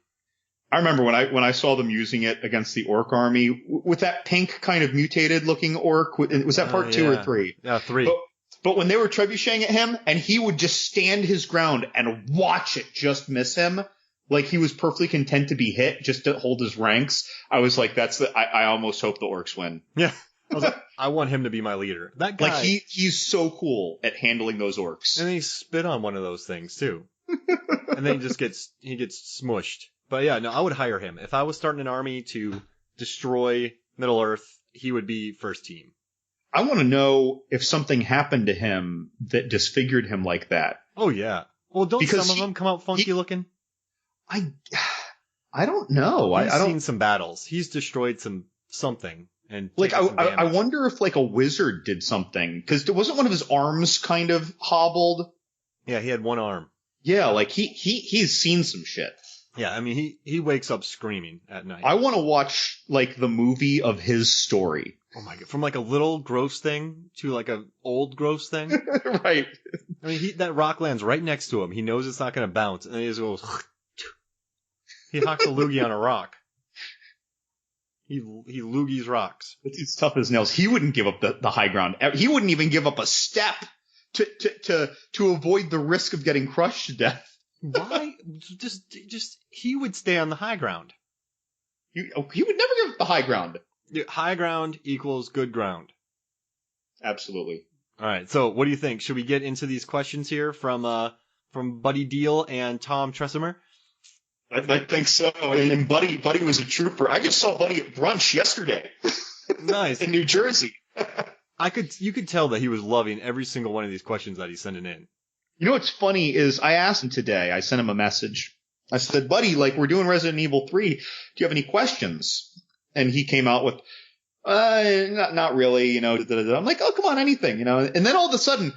I remember when I saw them using it against the orc army with that pink kind of mutated looking orc. Was that part 2 or 3? Yeah, 3. But when they were trebucheting at him and he would just stand his ground and watch it just miss him, like he was perfectly content to be hit just to hold his ranks, I was like, I almost hope the orcs win. Yeah. I was like, I want him to be my leader. That guy. Like he's so cool at handling those orcs. And he spit on one of those things too. And then he gets smushed. But yeah, no, I would hire him. If I was starting an army to destroy Middle Earth, he would be first team. I want to know if something happened to him that disfigured him like that. Oh yeah. Well, don't some of them come out funky looking? I don't know. I've seen some battles. He's destroyed something. And like I wonder if like a wizard did something, because wasn't one of his arms kind of hobbled? Yeah, he had one arm. Yeah, like he's seen some shit. Yeah, I mean he wakes up screaming at night. I want to watch like the movie of his story. Oh my god, from like a little gross thing to like a old gross thing. Right. I mean that rock lands right next to him. He knows it's not going to bounce, and he just goes. He hocks a loogie on a rock. He loogies rocks. It's tough as nails. He wouldn't give up the high ground. He wouldn't even give up a step to avoid the risk of getting crushed to death. Why? Just he would stay on the high ground. He would never give up the high ground. High ground equals good ground. Absolutely. All right. So what do you think? Should we get into these questions here from Buddy Deal and Tom Tressimer? I think so. And Buddy was a trooper. I just saw Buddy at brunch yesterday. Nice. In New Jersey. You could tell that he was loving every single one of these questions that he's sending in. You know what's funny is I asked him today. I sent him a message. I said, Buddy, like we're doing Resident Evil 3. Do you have any questions? And he came out with, not really, you know. I'm like, oh, come on, anything, you know. And then all of a sudden,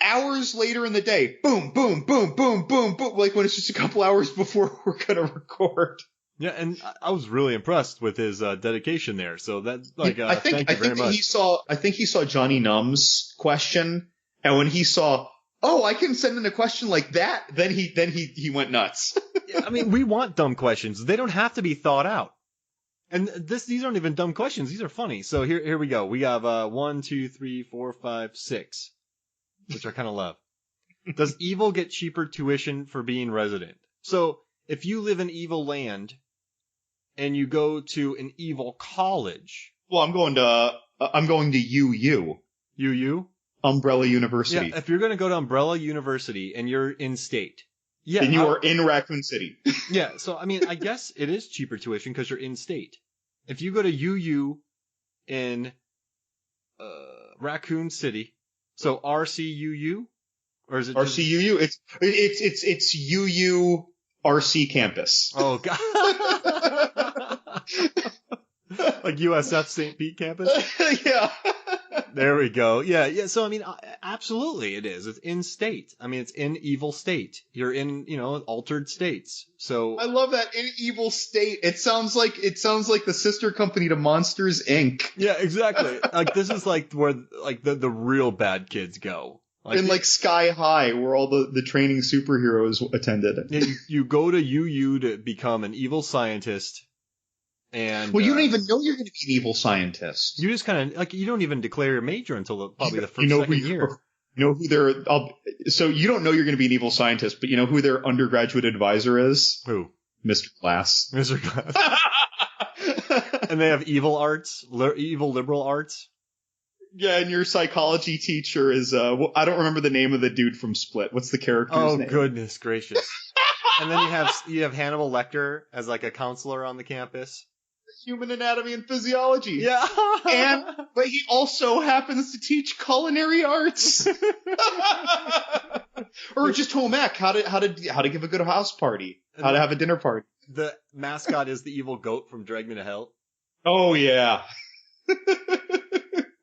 hours later in the day, boom, boom, boom, boom, boom, boom. Like when it's just a couple hours before we're gonna record. Yeah, and I was really impressed with his dedication there. So that, like, thank you very much. I think he saw Johnny Num's question, and when he saw, oh, I can send in a question like that, then he went nuts. Yeah, I mean, we want dumb questions. They don't have to be thought out. And these aren't even dumb questions. These are funny. So here we go. We have 1, 2, 3, 4, 5, 6, which I kind of love. Does evil get cheaper tuition for being resident? So if you live in evil land and you go to an evil college. Well, I'm going to UU. UU? Umbrella University. Yeah, if you're going to go to Umbrella University and you're in state, yeah, then you are in Raccoon City. Yeah, so I mean, I guess it is cheaper tuition because you're in state. If you go to UU in Raccoon City, so RCUU, or is it just... RCUU? It's UU RC campus. Oh god. Like USF St. Pete campus? Yeah. There we go. Yeah. So, I mean, absolutely it is. It's in state. I mean, it's in evil state. You're in, altered states. So I love that, in evil state. It sounds like the sister company to Monsters, Inc. Yeah, exactly. Like, this is like where, like, the real bad kids go. Like Sky High, where all the training superheroes attended. Yeah, you go to UU to become an evil scientist. And, well, you don't even know you're going to be an evil scientist. You just kind of, like, you don't even declare your major until probably the first, second year. You know who so you don't know you're going to be an evil scientist, but you know who their undergraduate advisor is? Who? Mr. Glass. Mr. Glass. And they have evil arts, evil liberal arts. Yeah, and your psychology teacher is, I don't remember the name of the dude from Split. What's the character's name? Oh, goodness gracious. And then you have Hannibal Lecter as, like, a counselor on the campus. Human anatomy and physiology. Yeah. But he also happens to teach culinary arts. Or just home ec, how to give a good house party, how to have a dinner party. The mascot is the evil goat from Drag Me to Hell. Oh yeah.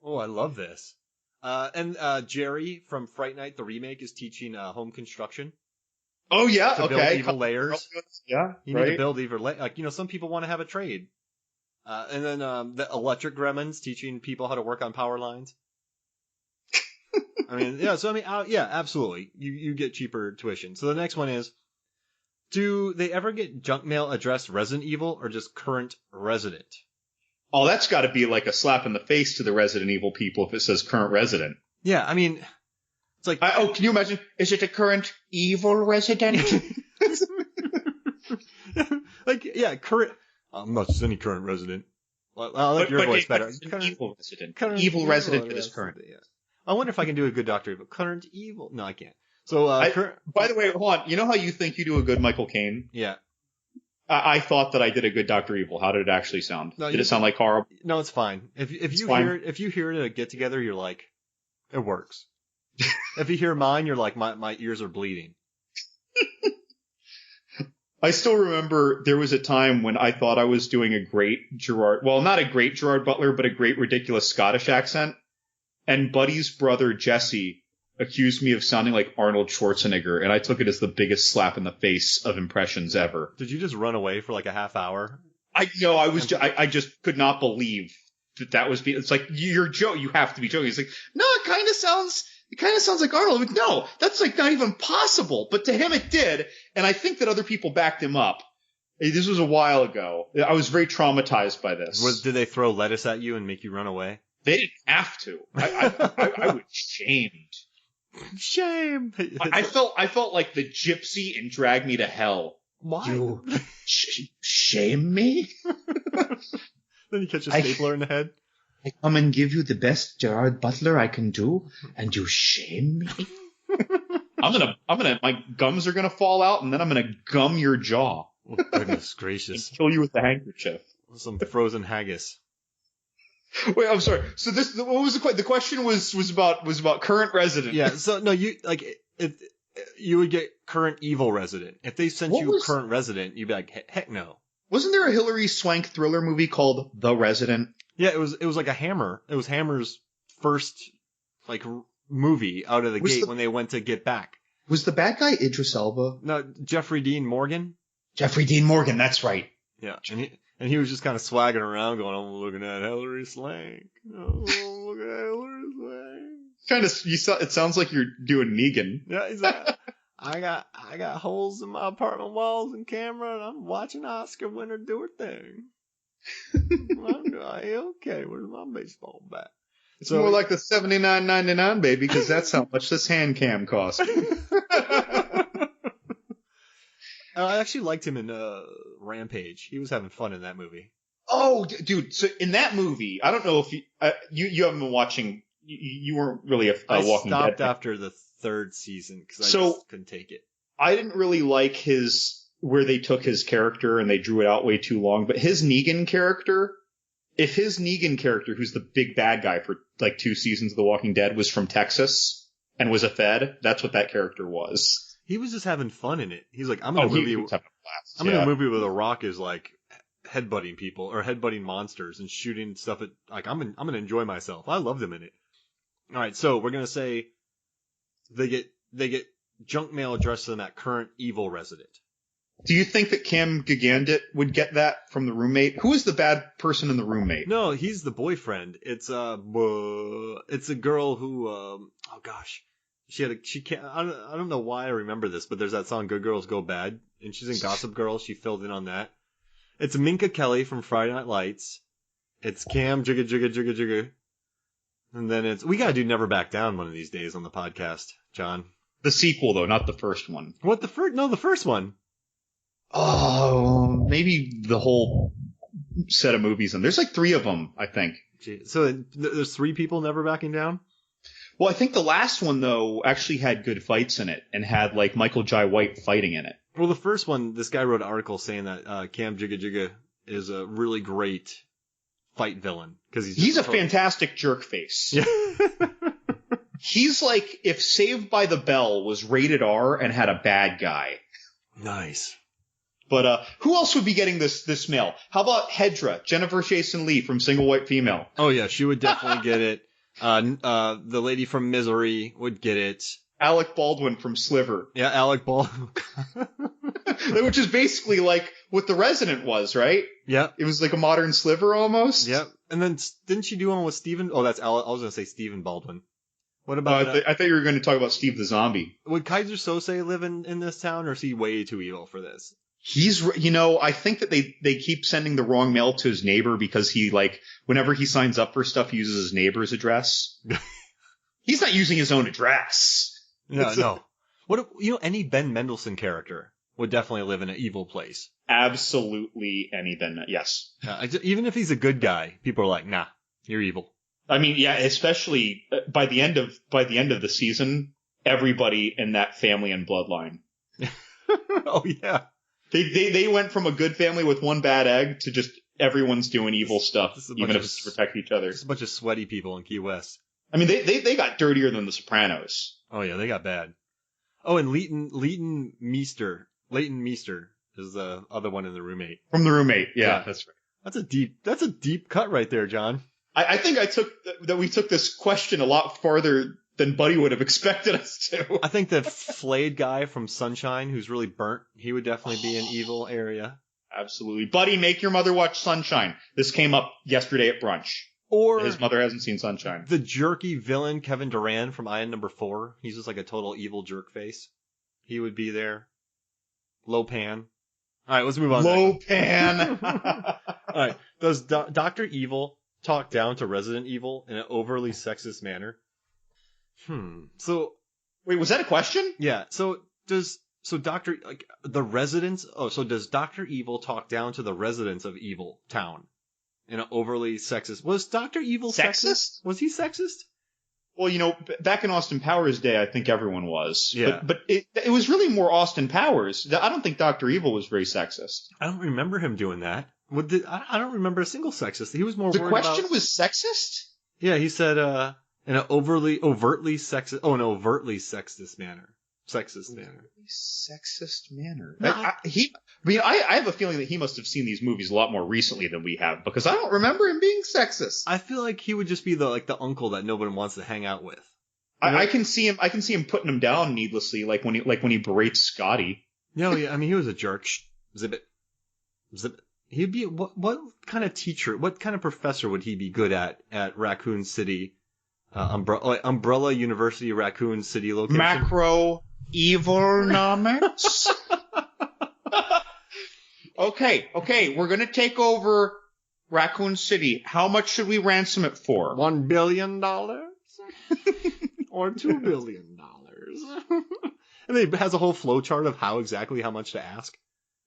Oh, I love this. And Jerry from Fright Night the remake is teaching home construction. Oh yeah, to build evil layers. Yeah, you need to build evil like some people want to have a trade. And then the electric gremlins teaching people how to work on power lines. I mean, yeah. So I mean, yeah, absolutely. You get cheaper tuition. So the next one is, do they ever get junk mail addressed Resident Evil or just current resident? Oh, that's got to be like a slap in the face to the Resident Evil people if it says current resident. Yeah, I mean, it's like, can you imagine? Is it a current evil resident? Like, yeah, current. I'm not just any current resident. I like your voice better. Current evil resident. Evil resident that is current. Yeah. I wonder if I can do a good Dr. Evil. Current evil? No, I can't. So, by the way, hold on. You know how you think you do a good Michael Caine? Yeah. I thought that I did a good Dr. Evil. How did it actually sound? Did it sound like horrible? No, it's fine. If you hear it at a get together, you're like, it works. If you hear mine, you're like, my ears are bleeding. I still remember there was a time when I thought I was doing a great not a great Gerard Butler, but a great ridiculous Scottish accent. And Buddy's brother, Jesse, accused me of sounding like Arnold Schwarzenegger, and I took it as the biggest slap in the face of impressions ever. Did you just run away for like a half hour? I just could not believe that was it's like, you're you have to be joking. It's like, no, it kind of sounds like Arnold. Like, no, that's like not even possible. But to him it did, and I think that other people backed him up. This was a while ago. I was very traumatized by this. Did they throw lettuce at you and make you run away? They didn't have to. I was shamed. Shame. I felt like the gypsy in Drag Me to Hell. Why? You shame me? Then you catch a stapler in the head. I come and give you the best Gerard Butler I can do, and you shame me? My gums are gonna fall out, and then I'm gonna gum your jaw. Oh, goodness gracious. And kill you with the handkerchief. Some frozen haggis. Wait, I'm sorry. So what was the question was about current resident. Yeah. So no, you would get current evil resident. If they sent current resident, you'd be like, heck no. Wasn't there a Hilary Swank thriller movie called The Resident? Yeah, it was like a Hammer. It was Hammer's first like movie out of the gate when they went to get back. Was the bad guy Idris Elba? No, Jeffrey Dean Morgan. Jeffrey Dean Morgan, that's right. Yeah, and he was just kind of swagging around, going, "I'm looking at Hilary Swank. Oh, look at Hilary Swank." It sounds like you're doing Negan. Yeah, he's like, I got holes in my apartment walls and camera, and I'm watching Oscar winner do her thing. I'm like, okay, where's my baseball bat? It's more like the $79.99, baby, because that's how much this hand cam cost. I actually liked him in Rampage. He was having fun in that movie. Oh, dude! So in that movie, I don't know if you haven't been watching you weren't really a I Walking stopped Dead. after the 3rd season because I So- just couldn't take it. I didn't really like where they took his character and they drew it out way too long, but his Negan character, if his Negan character, who's the big bad guy for like 2 seasons of The Walking Dead, was from Texas and was a Fed, that's what that character was. He was just having fun in it. He's like, I'm Oh, in a he movie. was having a blast. I'm in Yeah. a movie where The Rock is like headbutting people or headbutting monsters and shooting stuff at. Like I'm gonna enjoy myself. I loved him in it. All right, so we're gonna say they get junk mail addressed to them at current evil resident. Do you think that Cam Gigandit would get that from the roommate? Who is the bad person in the roommate? No, he's the boyfriend. It's a girl who oh gosh, she can't. I don't know why I remember this, but there's that song "Good Girls Go Bad," and she's in Gossip Girl. She filled in on that. It's Minka Kelly from Friday Night Lights. It's Cam Jigga Jigga Jigga Jigga, and then we gotta do Never Back Down one of these days on the podcast, John. The sequel, though, not the first one. What the first? No, the first one. Oh, maybe the whole set of movies. And there's like 3 of them, I think. Gee, so there's 3 people never backing down? Well, I think the last one, though, actually had good fights in it and had like Michael Jai White fighting in it. Well, the first one, this guy wrote an article saying that Cam Jigga Jigga is a really great fight villain because he's a fantastic jerk face. Yeah. He's like if Saved by the Bell was rated R and had a bad guy. Nice. But who else would be getting this mail? How about Hedra, Jennifer Jason Leigh from Single White Female? Oh yeah, she would definitely get it. The lady from Misery would get it. Alec Baldwin from Sliver. Yeah, Alec Baldwin. Which is basically like what The Resident was, right? Yep. It was like a modern Sliver almost. Yep. And then didn't she do one with Steven? Oh, that's I was going to say Stephen Baldwin. What about I thought you were going to talk about Steve the Zombie. Would Kaiser Sose live in this town, or is he way too evil for this? He's, I think that they keep sending the wrong mail to his neighbor because he, like, whenever he signs up for stuff, he uses his neighbor's address. He's not using his own address. No. What any Ben Mendelsohn character would definitely live in an evil place. Absolutely any Ben, yes. Even if he's a good guy, people are like, nah, you're evil. I mean, yeah, especially by the end of the season, everybody in that family and bloodline. Oh yeah. They went from a good family with one bad egg to just everyone's doing evil stuff, even if it's to protect each other. It's a bunch of sweaty people in Key West. I mean, they got dirtier than The Sopranos. Oh yeah, they got bad. Oh, and Leighton Meester is the other one in The Roommate. From The Roommate, yeah. That's right. That's a deep cut right there, John. I think we took this question a lot farther than Buddy would have expected us to. I think the flayed guy from Sunshine, who's really burnt, he would definitely be an evil area. Absolutely. Buddy, make your mother watch Sunshine. This came up yesterday at brunch. Or his mother hasn't seen Sunshine. The jerky villain, Kevin Durant from Iron Number 4. He's just like a total evil jerk face. He would be there. Lopan. All right, let's move on. Lopan. All right. Does Dr. Evil talk down to Resident Evil in an overly sexist manner? So, wait, was that a question? Yeah. So does Dr. like the residents? Oh, so does Dr. Evil talk down to the residents of Evil Town in an overly sexist? Was Dr. Evil sexist? Was he sexist? Well, back in Austin Powers' day, I think everyone was. Yeah. But it was really more Austin Powers. I don't think Dr. Evil was very sexist. I don't remember him doing that. I don't remember a single sexist. He was more. The question was sexist? Yeah, he said in an overtly sexist. Oh, an overtly sexist manner. Sexist manner. No, I have a feeling that he must have seen these movies a lot more recently than we have because I don't remember him being sexist. I feel like he would just be the uncle that nobody wants to hang out with. I can see him putting him down needlessly, like when he berates Scotty. No, yeah, I mean he was a jerk. Zip it. He'd be what kind of teacher? What kind of professor would he be good at Raccoon City, Umbrella University, Raccoon City location? Macro evilnomics. Okay, we're gonna take over Raccoon City. How much should we ransom it for? $1 billion or $2 billion? And it has a whole flow chart of how much to ask.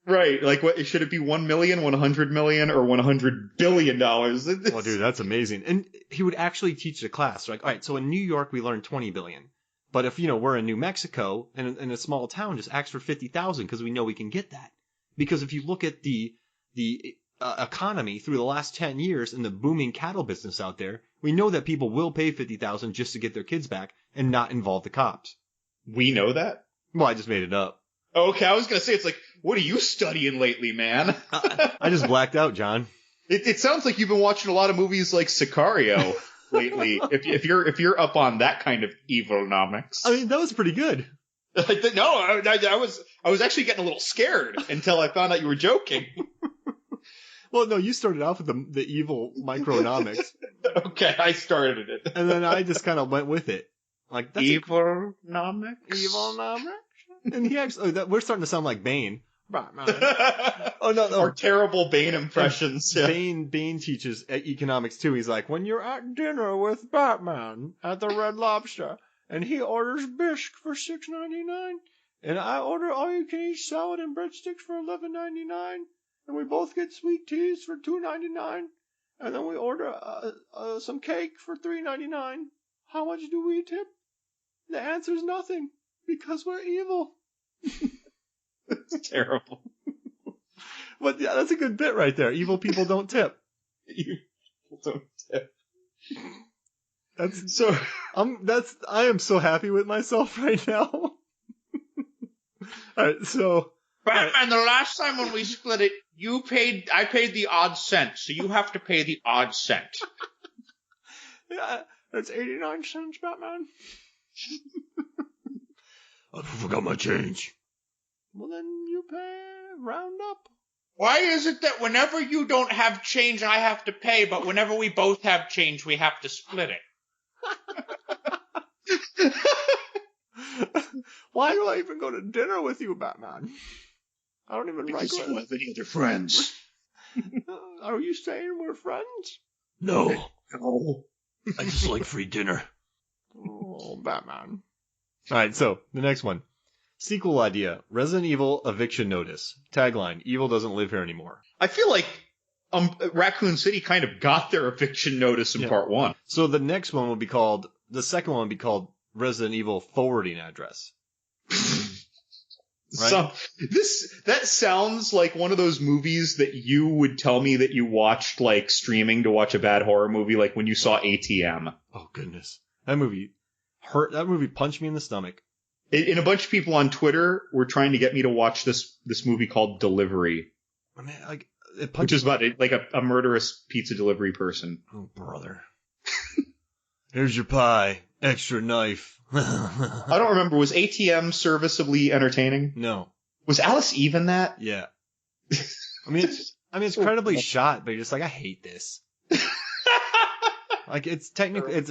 Right. Like, what should it be? 1 million, 100 million, or $100 billion? Well, dude, that's amazing. And he would actually teach the class. Like, all right, so in New York, we learned 20 billion. But if, we're in New Mexico and in a small town, just ask for 50,000 because we know we can get that. Because if you look at the economy through the last 10 years and the booming cattle business out there, we know that people will pay 50,000 just to get their kids back and not involve the cops. We know that? Well, I just made it up. Okay, I was going to say, it's like, what are you studying lately, man? I just blacked out, John. It sounds like you've been watching a lot of movies like Sicario lately. if you're up on that kind of evilnomics. I mean, that was pretty good. No, I was actually getting a little scared until I found out you were joking. Well, no, you started off with the evil micronomics. Okay, I started it. And then I just kind of went with it. Like, that's Evilnomics? Evilnomics? And he actually, we're starting to sound like Bane. Batman. Oh, no. Our terrible Bane impressions. Yeah. Bane teaches economics too. He's like, when you're at dinner with Batman at the Red Lobster, and he orders bisque for $6.99, and I order all-you-can-eat salad and breadsticks for $11.99, and we both get sweet teas for $2.99, and then we order some cake for $3.99. How much do we tip? The answer's nothing, because we're evil. It's terrible. But yeah, that's a good bit right there. Evil people don't tip. Evil people don't tip. That's so. I am so happy with myself right now. All right, so Batman. The last time when we split it, I paid the odd cent, so you have to pay the odd cent. Yeah, that's 89 cents, Batman. I forgot my change. Well, then you pay round up. Why is it that whenever you don't have change, I have to pay, but whenever we both have change, we have to split it? Why do I even go to dinner with you, Batman? I don't even because I don't have any other friends. Are you saying we're friends? No. I just like free dinner. Oh, Batman. All right, so the next one. Sequel idea. Resident Evil eviction notice. Tagline. Evil doesn't live here anymore. I feel like Raccoon City kind of got their eviction notice in part one. So the second one will be called Resident Evil forwarding address. Right? That sounds like one of those movies that you would tell me that you watched like streaming to watch a bad horror movie, like when you saw ATM. Oh goodness. That movie hurt. That movie punched me in the stomach. And a bunch of people on Twitter were trying to get me to watch this movie called Delivery. I mean, like, which is about like a murderous pizza delivery person. Oh, brother. Here's your pie. Extra knife. I don't remember. Was ATM serviceably entertaining? No. Was Alice Eve in that? Yeah. I mean, it's incredibly shot, but you're just like, I hate this. Like, it's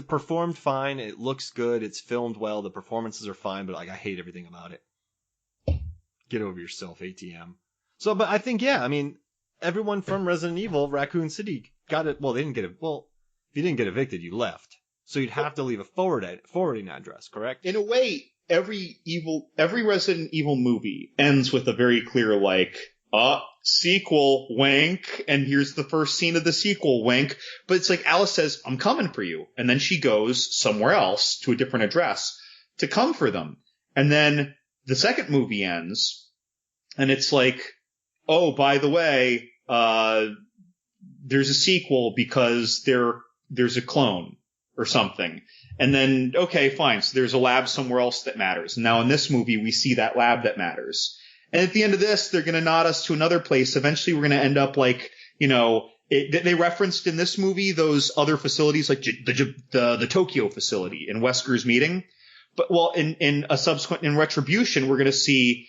performed fine, it looks good, it's filmed well, the performances are fine, but like, I hate everything about it. Get over yourself, ATM. So, but I think, everyone from Resident Evil, Raccoon City, got it. Well, they didn't get it. Well, if you didn't get evicted, you left. So you'd have to leave a forwarding address, correct? In a way, every Resident Evil movie ends with a very clear, like, sequel, wink, and here's the first scene of the sequel, wink. But it's like Alice says, I'm coming for you. And then she goes somewhere else to a different address to come for them. And then the second movie ends, and it's like, oh, by the way, there's a sequel because there's a clone or something. And then, okay, fine. So there's a lab somewhere else that matters. And now in this movie, we see that lab that matters. And at the end of this, they're going to nod us to another place. Eventually, we're going to end up like, they referenced in this movie those other facilities, like the Tokyo facility in Wesker's meeting. But in Retribution, we're going to see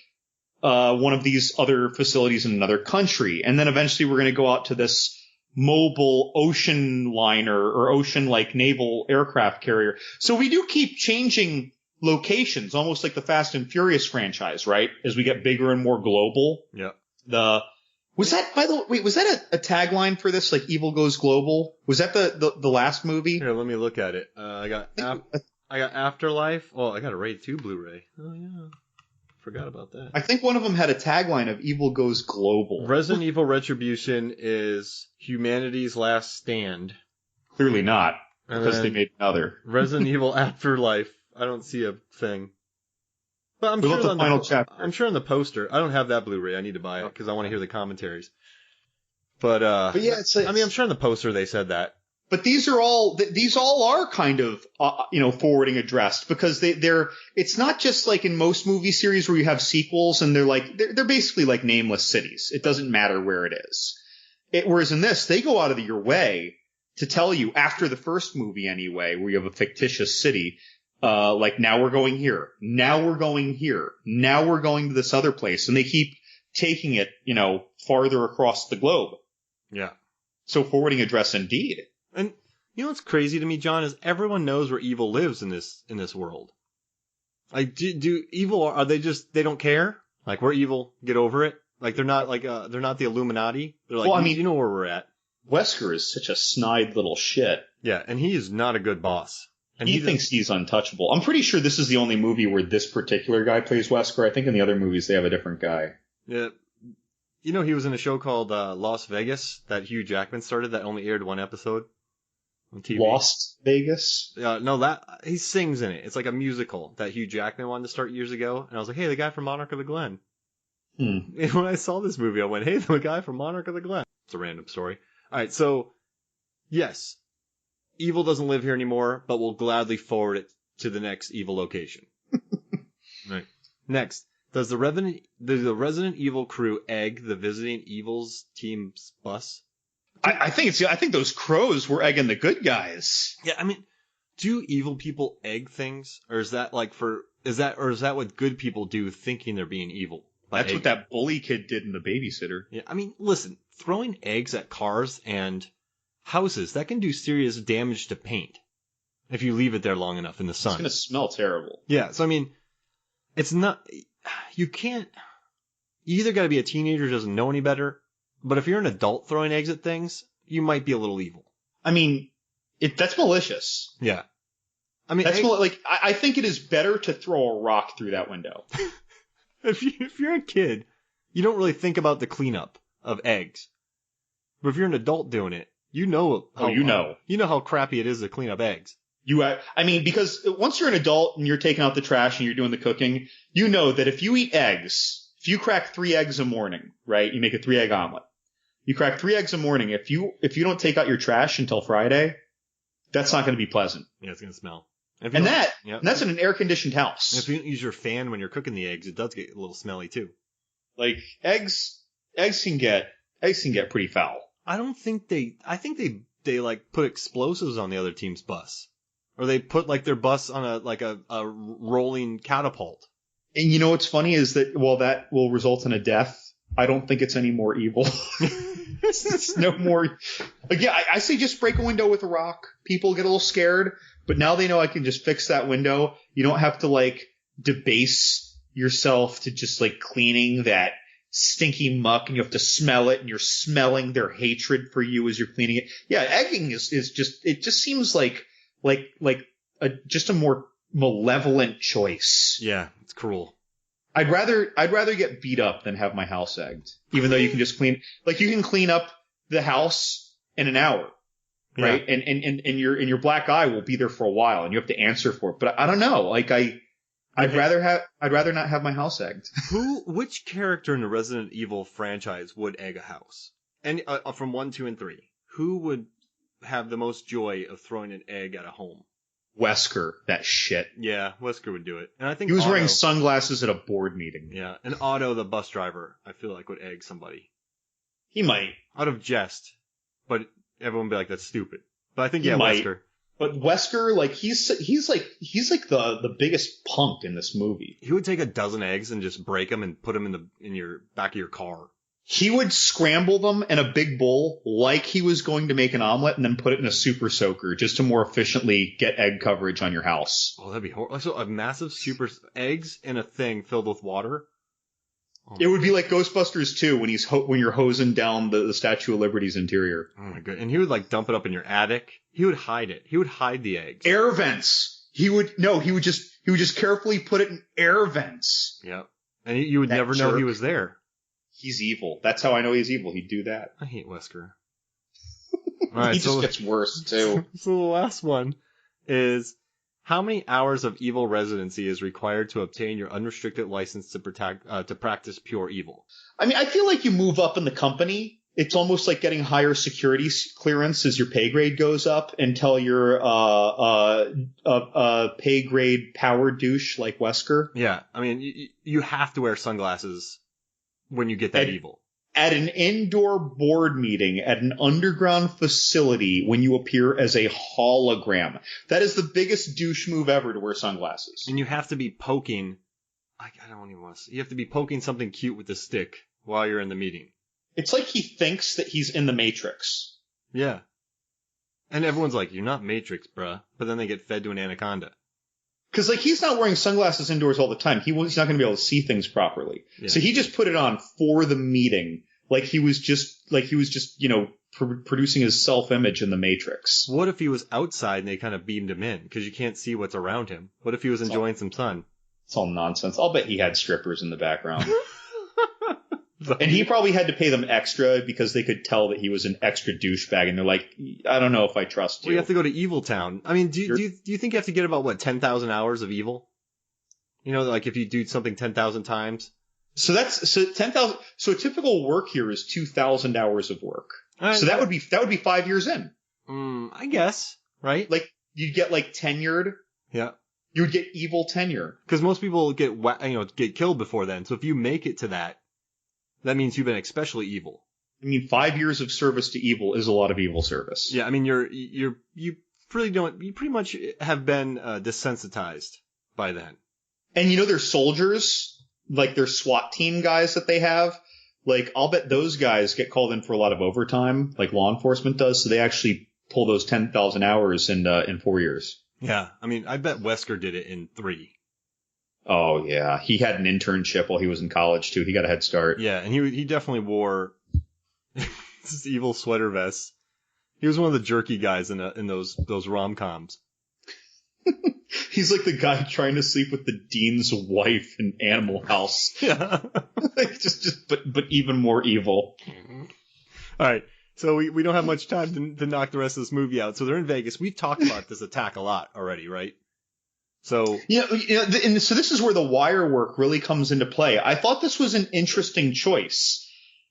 one of these other facilities in another country, and then eventually we're going to go out to this mobile ocean liner or ocean like naval aircraft carrier. So we do keep changing locations, almost like the Fast and Furious franchise, right? As we get bigger and more global. Yeah. Was that a tagline for this? Like Evil Goes Global? Was that the last movie? Here, let me look at it. I got Afterlife. Oh, I got a Raid 2 Blu-ray. Oh yeah. Forgot about that. I think one of them had a tagline of "Evil goes global." Resident Evil Retribution is humanity's last stand. Clearly not, because they made another. Resident Evil Afterlife. I don't see a thing. But I'm sure the final chapter. I'm sure on the poster. I don't have that Blu-ray. I need to buy it because I want to hear the commentaries. But yeah, I'm sure on the poster they said that. But these all are kind of, forwarding addressed because it's not just like in most movie series where you have sequels and they're basically like nameless cities. It doesn't matter where it is. Whereas in this, they go out of your way to tell you after the first movie anyway, where you have a fictitious city, like now we're going here, now we're going here, now we're going to this other place. And they keep taking it, farther across the globe. Yeah. So forwarding address indeed. And you know what's crazy to me, John, is everyone knows where evil lives in this world. Like, do evil, are they don't care? Like, we're evil, get over it? Like, they're not the Illuminati. They're like, well, you know where we're at. Wesker is such a snide little shit. Yeah, and he is not a good boss. And he thinks he's untouchable. I'm pretty sure this is the only movie where this particular guy plays Wesker. I think in the other movies they have a different guy. Yeah. You know, he was in a show called Las Vegas that Hugh Jackman started that only aired one episode on TV. Lost Vegas? No, he sings in it. It's like a musical that Hugh Jackman wanted to start years ago. And I was like, hey, the guy from Monarch of the Glen. And when I saw this movie, I went, hey, the guy from Monarch of the Glen. It's a random story. All right, so, yes, evil doesn't live here anymore, but we'll gladly forward it to the next evil location. Right. Next. Does the Resident Evil crew egg the visiting Evil's team's bus? I think those crows were egging the good guys. Yeah, I mean, do evil people egg things, or is that what good people do, thinking they're being evil? That's what that bully kid did in The Babysitter. Yeah, I mean, listen, throwing eggs at cars and houses, that can do serious damage to paint if you leave it there long enough in the sun. It's gonna smell terrible. Yeah, so I mean, it's not. You either got to be a teenager who doesn't know any better, but if you're an adult throwing eggs at things, you might be a little evil. I mean, that's malicious. Yeah. I mean, I think it is better to throw a rock through that window. If you're a kid, you don't really think about the cleanup of eggs. But if you're an adult doing it, you know how crappy it is to clean up eggs. Because once you're an adult and you're taking out the trash and you're doing the cooking, you know that if you eat eggs, if you crack 3 eggs a morning, right, you make a 3-egg omelet. You crack 3 eggs a morning. If you don't take out your trash until Friday, that's not going to be pleasant. Yeah, it's going to smell. And that's in an air-conditioned house. And if you don't use your fan when you're cooking the eggs, it does get a little smelly too. Like eggs can get pretty foul. I think they like put explosives on the other team's bus. Or they put like their bus on a rolling catapult. And you know what's funny is that while that will result in a death, I don't think it's any more evil. It's no more. Again, I say just break a window with a rock. People get a little scared, but now they know I can just fix that window. You don't have to like debase yourself to just like cleaning that stinky muck, and you have to smell it, and you're smelling their hatred for you as you're cleaning it. Yeah, egging is just, it just seems like just a more malevolent choice. Yeah, it's cruel. I'd rather get beat up than have my house egged. Even though you can just you can clean up the house in an hour, right? Yeah. And your black eye will be there for a while, and you have to answer for it. But I don't know. I'd rather not have my house egged. Which character in the Resident Evil franchise would egg a house? And from 1, 2, and 3, who would have the most joy of throwing an egg at a home? Wesker, that shit. Yeah, Wesker would do it. And I think he was wearing sunglasses at a board meeting. Yeah, and Otto, the bus driver, I feel like would egg somebody. He might. Out of jest, but everyone would be like, that's stupid. But I think Wesker. But Wesker, he's the biggest punk in this movie. He would take a dozen eggs and just break them and put them in your back of your car. He would scramble them in a big bowl like he was going to make an omelet and then put it in a super soaker just to more efficiently get egg coverage on your house. Oh, that'd be horrible. So a massive super eggs in a thing filled with water? Oh. It would be like Ghostbusters 2 when you're hosing down the Statue of Liberty's interior. Oh my god. And he would dump it up in your attic. He would hide it. He would hide the eggs. Air vents. He would just carefully put it in air vents. Yep. And you would That never know jerk. he was there. He's evil. That's how I know he's evil. He'd do that. I hate Wesker. All right, He just gets worse, too. So the last one is, how many hours of evil residency is required to obtain your unrestricted license to practice pure evil? I mean, I feel like you move up in the company. It's almost like getting higher security clearance as your pay grade goes up until you're pay grade power douche like Wesker. Yeah, I mean, you have to wear sunglasses when you get that evil. At an indoor board meeting at an underground facility when you appear as a hologram. That is the biggest douche move ever, to wear sunglasses. And you have to be poking, I don't even want to say, you have to be poking something cute with a stick while you're in the meeting. It's like he thinks that he's in the Matrix. Yeah. And everyone's like, you're not Matrix, bruh. But then they get fed to an anaconda. Because, like, he's not wearing sunglasses indoors all the time. He's not going to be able to see things properly. Yeah. So he just put it on for the meeting. Like he was just, you know, producing his self-image in the Matrix. What if he was outside and they kind of beamed him in? Because you can't see what's around him. What if he was enjoying some sun? It's all nonsense. I'll bet he had strippers in the background. And he probably had to pay them extra because they could tell that he was an extra douchebag. And they're like, I don't know if I trust you. Well, you have to go to Evil Town. I mean, do you think you have to get about, 10,000 hours of evil? You know, like if you do something 10,000 times? So 10,000. So a typical work here is 2,000 hours of work. So that would be 5 years in. I guess, right? Like you'd get like tenured. Yeah. You would get evil tenure. Because most people get killed before then. So if you make it to that means you've been especially evil. I mean, 5 years of service to evil is a lot of evil service. Yeah, I mean, you pretty much have been desensitized by then. And you know, their soldiers, like their SWAT team guys that they have, like I'll bet those guys get called in for a lot of overtime, like law enforcement does. So they actually pull those 10,000 hours in 4 years. Yeah, I mean, I bet Wesker did it in 3. Oh yeah, he had an internship while he was in college too. He got a head start. Yeah, and he definitely wore this evil sweater vest. He was one of the jerky guys in those rom-coms. He's like the guy trying to sleep with the dean's wife in Animal House. Yeah. but even more evil. All right. So we don't have much time to knock the rest of this movie out. So they're in Vegas. We've talked about this attack a lot already, right? So and so this is where the wire work really comes into play. I thought this was an interesting choice.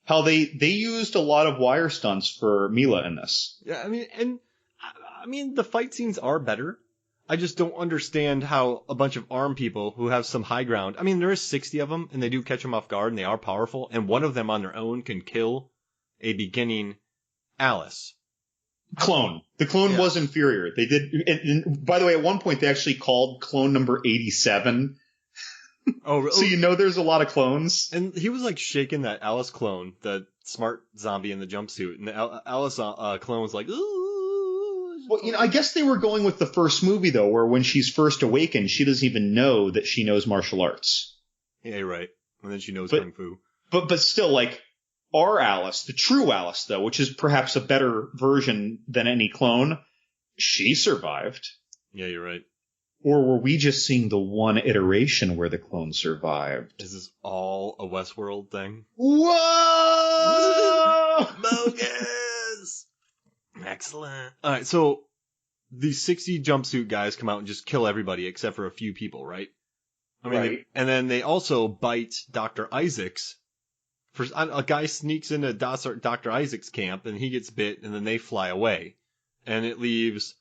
How they used a lot of wire stunts for Milla in this. Yeah, I mean the fight scenes are better. I just don't understand how a bunch of armed people who have some high ground. I mean, there is 60 of them, and they do catch them off guard, and they are powerful. And one of them on their own can kill a beginning Alice. Clone. The clone was inferior. They did. And by the way, at one point they actually called clone number 87. Oh, really? So you know there's a lot of clones. And he was like shaking that Alice clone, the smart zombie in the jumpsuit, and the Alice clone was like, ooh. Well, you know, I guess they were going with the first movie though, where when she's first awakened, she doesn't even know that she knows martial arts. Yeah, you're right. And then she knows kung fu. But still, like, our Alice, the true Alice though, which is perhaps a better version than any clone, she survived. Yeah, you're right. Or were we just seeing the one iteration where the clone survived? Is this all a Westworld thing? Whoa! Bogus! Excellent. All right, so these 60 jumpsuit guys come out and just kill everybody except for a few people, right? I mean, right. And then they also bite Dr. Isaacs. A guy sneaks into Dr. Isaac's camp and he gets bit, and then they fly away, and it leaves.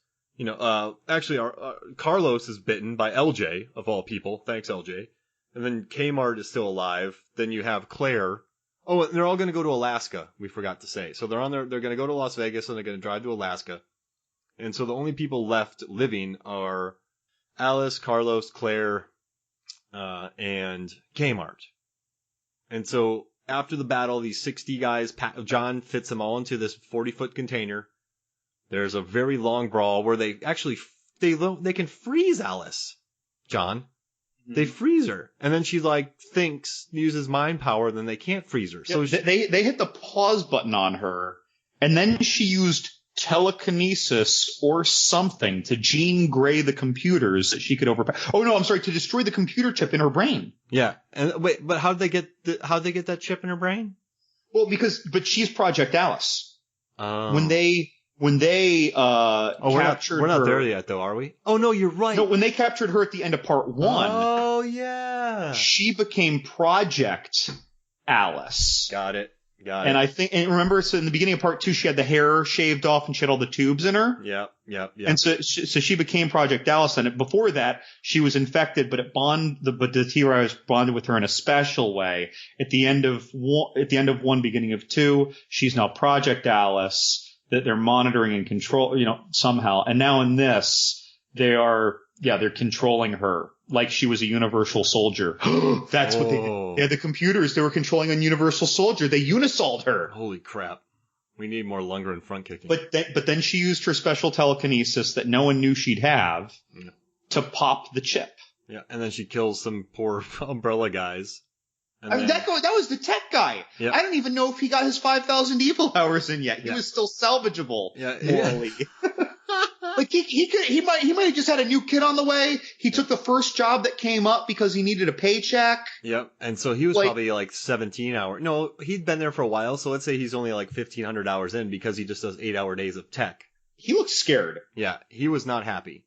Actually, our Carlos is bitten by LJ, of all people. Thanks, LJ. And then Kmart is still alive. Then you have Claire. Oh, and they're all going to go to Alaska. We forgot to say. So they're going to go to Las Vegas, and they're going to drive to Alaska. And so the only people left living are Alice, Carlos, Claire, and Kmart. And so after the battle, these 60 guys, John fits them all into this 40-foot container. There's a very long brawl where they actually they can freeze Alice, John. Mm-hmm. They freeze her, and then she uses mind power, and then they can't freeze her. So they hit the pause button on her, and then she used telekinesis or something to Jean Grey the computers that she could overpower. Oh no, I'm sorry, to destroy the computer chip in her brain. Yeah. And wait, but how'd they get that chip in her brain? Well, but she's Project Alice. Oh. When they captured we're not her, there yet though, are we? Oh no, you're right. No, when they captured her at the end of part 1. Oh yeah. She became Project Alice. Got it. And remember, so in the beginning of part 2, she had the hair shaved off and she had all the tubes in her. Yep. And so she became Project Alice. And before that, she was infected, but the T-virus bonded with her in a special way. At the end of 1, beginning of 2, she's now Project Alice, that they're monitoring and control, somehow. And now in this, they're controlling her like she was a Universal Soldier. That's what they did. The computers, they were controlling a Universal Soldier. They unisoled her. Holy crap. We need more Lundgren front kicking. But then she used her special telekinesis that no one knew she'd have to pop the chip. Yeah, and then she kills some poor Umbrella guys. That was the tech guy. Yep. I don't even know if he got his 5,000 evil hours in yet. He was still salvageable. Morally. Like he might have just had a new kid on the way. He took the first job that came up because he needed a paycheck. Yep. And so he was probably like 17 hours. No, he'd been there for a while. So let's say he's only like 1,500 hours in because he just does 8-hour days of tech. He looked scared. Yeah. He was not happy.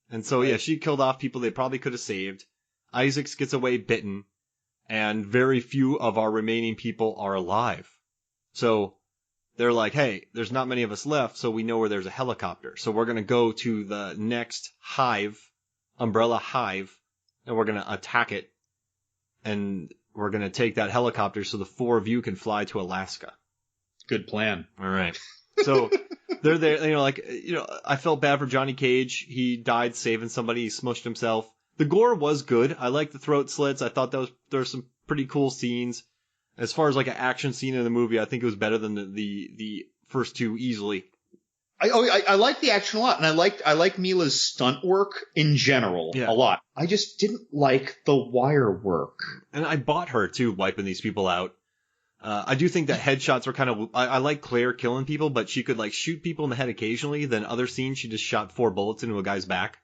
And so, she killed off people they probably could have saved. Isaacs gets away bitten. And very few of our remaining people are alive. So they're like, hey, there's not many of us left, so we know where there's a helicopter. So we're going to go to the next Umbrella Hive, and we're going to attack it. And we're going to take that helicopter so the 4 of you can fly to Alaska. Good plan. All right. So they're there, I felt bad for Johnny Cage. He died saving somebody. He smushed himself. The gore was good. I liked the throat slits. I thought there were some pretty cool scenes. As far as like an action scene in the movie, I think it was better than the first 2 easily. I like the action a lot, and I like Milla's stunt work in general a lot. I just didn't like the wire work. And I bought her too, wiping these people out. I do think that headshots were kind of. I like Claire killing people, but she could like shoot people in the head occasionally. Then other scenes, she just shot 4 bullets into a guy's back.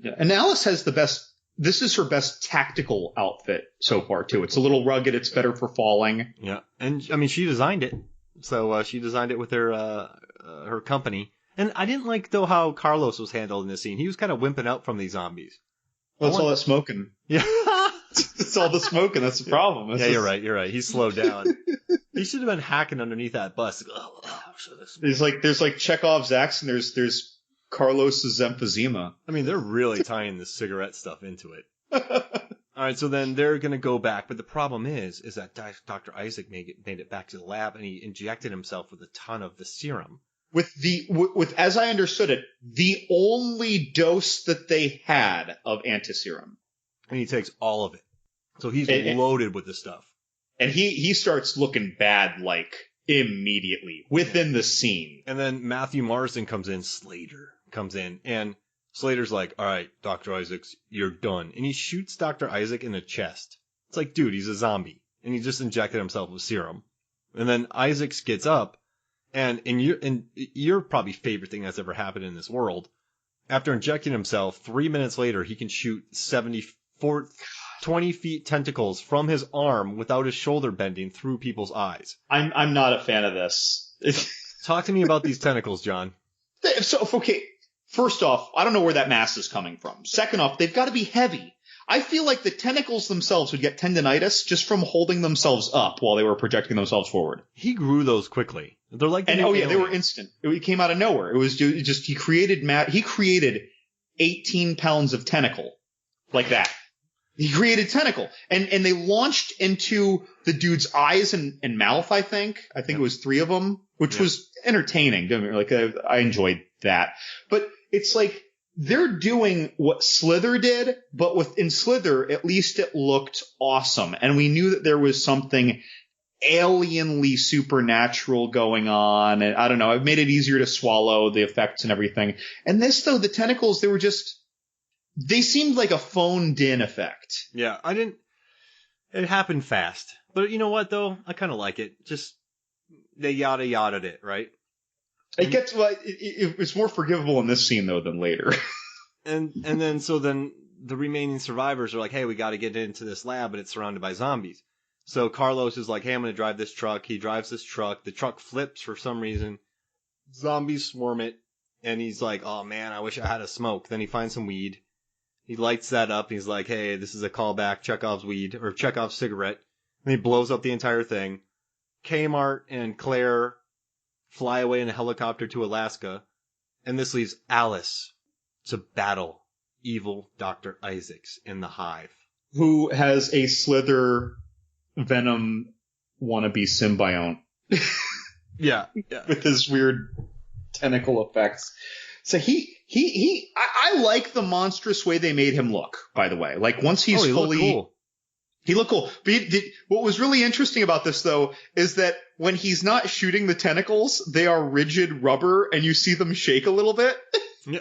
Yeah, and Alice has the best. This is her best tactical outfit so far too. It's a little rugged. It's better for falling. Yeah, and I mean she designed it, so she designed it with her company. And I didn't like though how Carlos was handled in this scene. He was kind of wimping out from these zombies. Well, that's all that smoking. Yeah, it's all the smoking. That's the problem. You're right. He slowed down. He should have been hacking underneath that bus. There's like Chekhov's axe, and there's Carlos's emphysema. I mean, they're really tying the cigarette stuff into it. All right, so then they're going to go back, but the problem is that Dr. Isaac made it back to the lab, and he injected himself with a ton of the serum. With as I understood it, the only dose that they had of antiserum. And he takes all of it. So he's loaded with the stuff. And he starts looking bad, like, immediately, within the scene. And then Matthew Marsden comes in, Slater comes in, and Slater's like, all right, Dr. Isaacs, you're done. And he shoots Dr. Isaac in the chest. It's like, dude, he's a zombie. And he just injected himself with serum. And then Isaacs gets up, and in your probably favorite thing that's ever happened in this world, after injecting himself, 3 minutes later, he can shoot 20 feet tentacles from his arm without his shoulder bending through people's eyes. I'm not a fan of this. Talk to me about these tentacles, John. So, okay, first off, I don't know where that mass is coming from. Second off, they've got to be heavy. I feel like the tentacles themselves would get tendinitis just from holding themselves up while they were projecting themselves forward. He grew those quickly. They're like, they were instant. It came out of nowhere. It was just he created 18 pounds of tentacle like that. He created tentacle, and they launched into the dude's eyes and mouth. I think it was 3 of them, which was entertaining. Like I enjoyed that, but it's like they're doing what Slither did, but in Slither, at least it looked awesome, and we knew that there was something alienly supernatural going on, and I don't know. It made it easier to swallow the effects and everything. And this, though, the tentacles, they seemed like a phoned-in effect. Yeah, it happened fast. But you know what, though? I kind of like it. Just, they yada-yada'd it, right? It's more forgivable in this scene though than later. And then the remaining survivors are like, hey, we got to get into this lab, but it's surrounded by zombies. So Carlos is like, hey, I'm going to drive this truck. He drives this truck. The truck flips for some reason. Zombies swarm it. And he's like, oh man, I wish I had a smoke. Then he finds some weed. He lights that up. He's like, hey, this is a callback, Chekhov's weed, or Chekhov's cigarette. And he blows up the entire thing. Kmart and Claire fly away in a helicopter to Alaska. And this leaves Alice to battle evil Dr. Isaacs in the hive. Who has a Slither Venom wannabe symbiont. Yeah. With his weird tentacle effects. So I like the monstrous way they made him look, by the way. Like once he's fully... Cool. He looked cool. But what was really interesting about this, though, is that when he's not shooting the tentacles, they are rigid rubber and you see them shake a little bit. Yeah.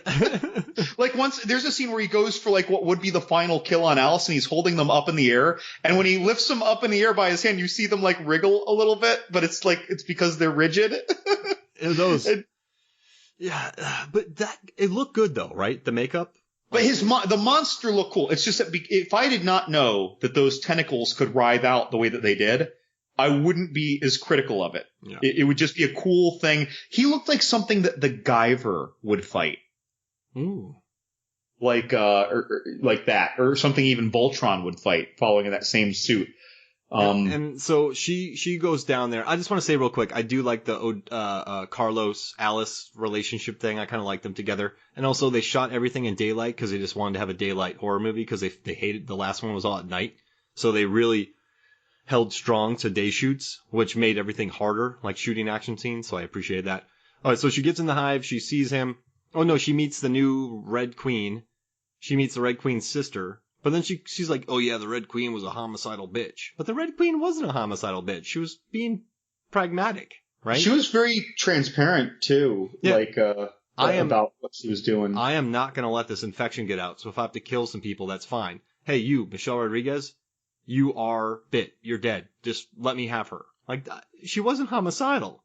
Like once there's a scene where he goes for like what would be the final kill on Alice and he's holding them up in the air. And when he lifts them up in the air by his hand, you see them like wriggle a little bit, but it's because they're rigid. Yeah, but it looked good though, right? The makeup. But the monster looked cool. It's just that if I did not know that those tentacles could writhe out the way that they did, I wouldn't be as critical of it. Yeah. It would just be a cool thing. He looked like something that the Guyver would fight. Ooh. Like that, or something even Voltron would fight, following in that same suit. And so she goes down there. I just want to say real quick, I do like the Carlos Alice relationship thing. I kind of like them together. And also they shot everything in daylight because they just wanted to have a daylight horror movie because they hated the last one was all at night. So they really held strong to day shoots, which made everything harder, like shooting action scenes. So I appreciate that. All right, so she gets in the hive. She sees him. Oh no, she meets the new Red Queen. She meets the Red Queen's sister. But then she's like, oh yeah, the Red Queen was a homicidal bitch. But the Red Queen wasn't a homicidal bitch. She was being pragmatic, right? She was very transparent too, yeah. About what she was doing. I am not going to let this infection get out. So if I have to kill some people, that's fine. Hey, you, Michelle Rodriguez, you are bit. You're dead. Just let me have her. Like, she wasn't homicidal.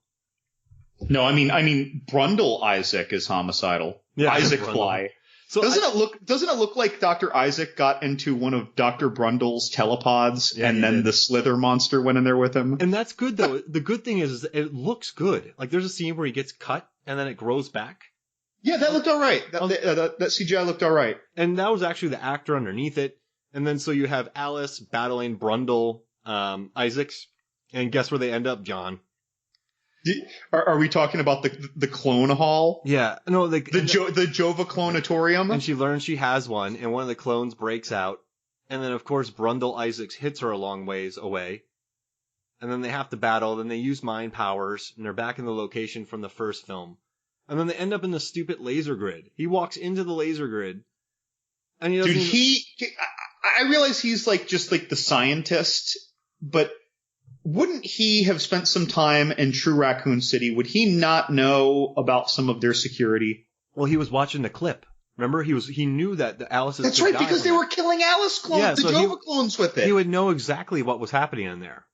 No, I mean, Brundle Isaac is homicidal. Yeah, Isaac Brundle. Fly. So doesn't it look like Dr. Isaac got into one of Dr. Brundle's telepods and then the Slither monster went in there with him? And that's good though. The good thing is it looks good. Like there's a scene where he gets cut and then it grows back. Yeah, that looked all right. That CGI looked all right. And that was actually the actor underneath it. And then so you have Alice battling Brundle Isaacs. And guess where they end up, John? Are we talking about the clone hall? Yeah, no, the Jova clonatorium. And she learns she has one, and one of the clones breaks out, and then of course Brundle Isaacs hits her a long ways away, and then they have to battle. Then they use mind powers, and they're back in the location from the first film, and then they end up in the stupid laser grid. He walks into the laser grid, and he doesn't. I realize he's just like the scientist, but. Wouldn't he have spent some time in True Raccoon City? Would he not know about some of their security? Well, he was watching the clip. Remember, he knew that the Alice's. That's right, because they were killing Alice clones, the Jova clones with it. He would know exactly what was happening in there.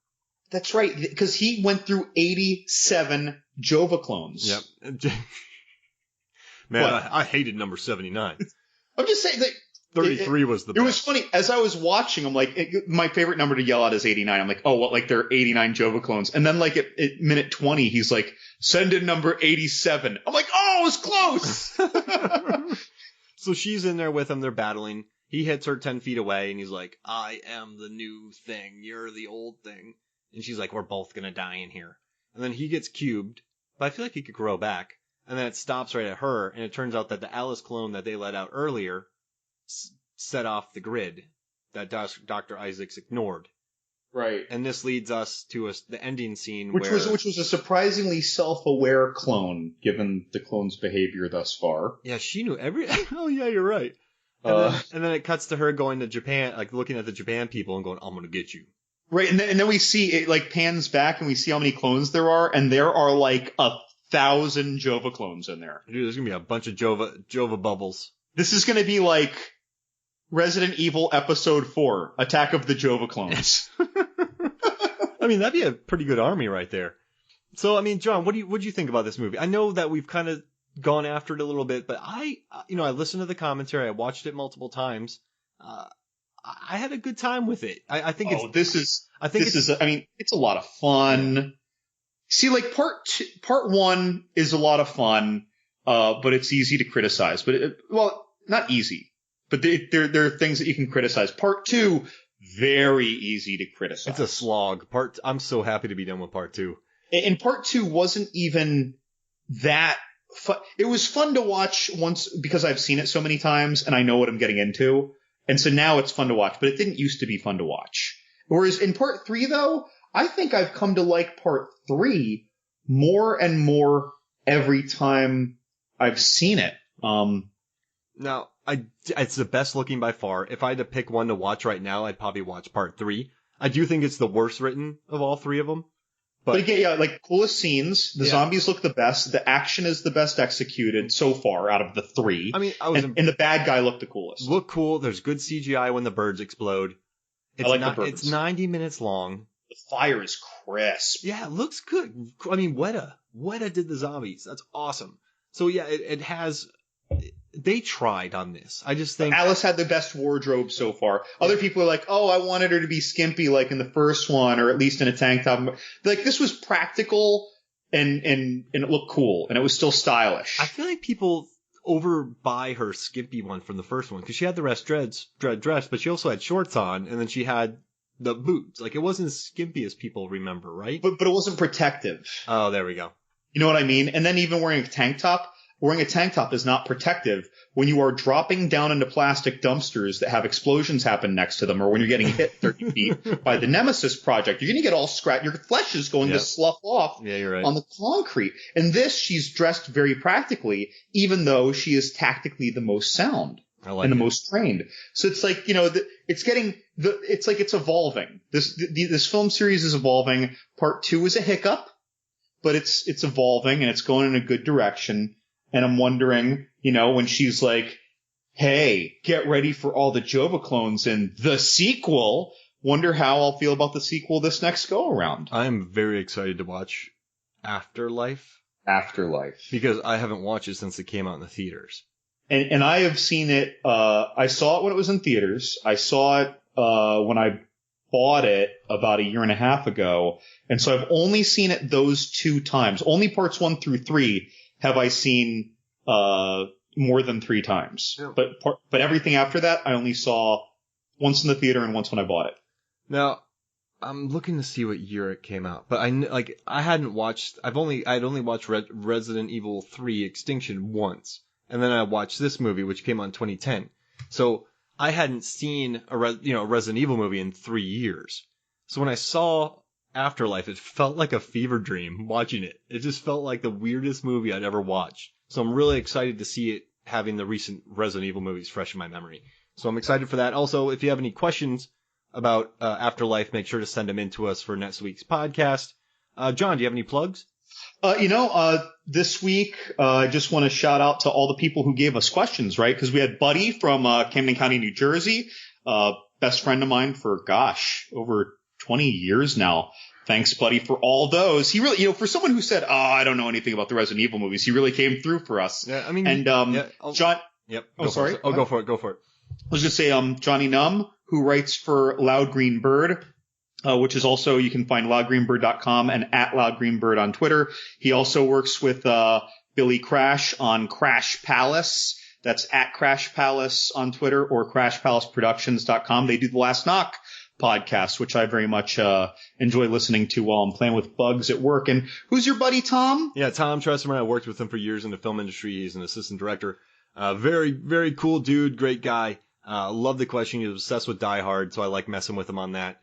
That's right, because he went through 87 Jova clones. Yep. Man, I hated number 79. I'm just saying that. 33 was the best. It was funny. As I was watching, I'm like, my favorite number to yell out is 89. I'm like, oh, what? Like, there are 89 Jova clones. And then, like, at minute 20, he's like, send in number 87. I'm like, oh, it was close. So she's in there with him. They're battling. He hits her 10 feet away, and he's like, I am the new thing. You're the old thing. And she's like, we're both going to die in here. And then he gets cubed, but I feel like he could grow back. And then it stops right at her, and it turns out that the Alice clone that they let out earlier set off the grid that Dr. Isaacs ignored. Right. And this leads us to the ending scene which was a surprisingly self-aware clone, given the clone's behavior thus far. Yeah, she knew oh yeah, you're right. And then it cuts to her going to Japan, like looking at the Japan people and going, I'm gonna get you. Right, and then we see it like pans back and we see how many clones there are, and there are like 1,000 Jova clones in there. Dude, there's gonna be a bunch of Jova bubbles. This is gonna be like Resident Evil Episode 4, Attack of the Jova Clones. I mean, that'd be a pretty good army right there. So, I mean, John, what do you think about this movie? I know that we've kind of gone after it a little bit, but I listened to the commentary. I watched it multiple times. Uh, I had a good time with it. I think it's. I mean, it's a lot of fun. Yeah. See, like part one is a lot of fun, but it's easy to criticize. But not easy, but there are things that you can criticize. Part two, very easy to criticize. It's a slog. I'm so happy to be done with part two. And part two wasn't even that fun. It was fun to watch once because I've seen it so many times and I know what I'm getting into. And so now it's fun to watch, but it didn't used to be fun to watch. Whereas in part three, though, I think I've come to like part three more and more every time I've seen it. Now, it's the best looking by far. If I had to pick one to watch right now, I'd probably watch part three. I do think it's the worst written of all three of them. But again, yeah, like coolest scenes. The zombies look the best. The action is the best executed so far out of the three. I mean, and the bad guy looked the coolest. Look cool. There's good CGI when the birds explode. I like the birds. It's 90 minutes long. The fire is crisp. Yeah, it looks good. I mean, Weta did the zombies. That's awesome. So yeah, it has. They tried on this. I just think Alice had the best wardrobe so far. Other people are like, "Oh, I wanted her to be skimpy like in the first one, or at least in a tank top." Like this was practical and it looked cool, and it was still stylish. I feel like people overbuy her skimpy one from the first one because she had the red dress, but she also had shorts on, and then she had the boots. Like it wasn't as skimpy as people remember, right? But it wasn't protective. Oh, there we go. You know what I mean? And then even wearing a tank top. Wearing a tank top is not protective when you are dropping down into plastic dumpsters that have explosions happen next to them, or when you're getting hit 30 feet by the Nemesis Project. You're going to get all scratched. Your flesh is going to slough off you're right. on the concrete. And this, she's dressed very practically, even though she is tactically the most sound and the most trained. So it's like, it's evolving. This film series is evolving. Part two is a hiccup, but it's evolving and it's going in a good direction. And I'm wondering, when she's like, hey, get ready for all the Jova clones in the sequel, wonder how I'll feel about the sequel this next go around. I'm very excited to watch Afterlife. Because I haven't watched it since it came out in the theaters. And I have seen it, I saw it when it was in theaters. I saw it, when I bought it about a year and a half ago. And so I've only seen it those two times. Only parts 1 through 3 have I seen more than 3 times. Yeah. But everything after that, I only saw once in the theater and once when I bought it. Now, I'm looking to see what year it came out, but I'd only watched Resident Evil 3 Extinction once, and then I watched this movie, which came out in 2010. So I hadn't seen a Resident Evil movie in 3 years. So when I saw Afterlife, it felt like a fever dream watching it. It just felt like the weirdest movie I'd ever watched. So I'm really excited to see it, having the recent Resident Evil movies fresh in my memory. So I'm excited for that. Also, if you have any questions about Afterlife, make sure to send them in to us for next week's podcast. John, do you have any plugs? This week, I just want to shout out to all the people who gave us questions, right? Because we had Buddy from Camden County, New Jersey, best friend of mine for, over 20 years now. Thanks, Buddy, for all those. He really, for someone who said, I don't know anything about the Resident Evil movies, he really came through for us. Yeah, I mean, and, John. Yep. Sorry. Go for it. I was going to say, Johnny Num, who writes for Loud Green Bird, which is also, you can find loudgreenbird.com and at loudgreenbird on Twitter. He also works with, Billy Crash on Crash Palace. That's at Crash Palace on Twitter or crashpalaceproductions.com. They do the Last Knock podcast, which I very much enjoy listening to while I'm playing with bugs at work. And who's your buddy, Tom? Yeah, Tom Tressmer. I worked with him for years in the film industry. He's an assistant director. Very, very cool dude. Great guy. Love the question. He was obsessed with Die Hard, so I like messing with him on that.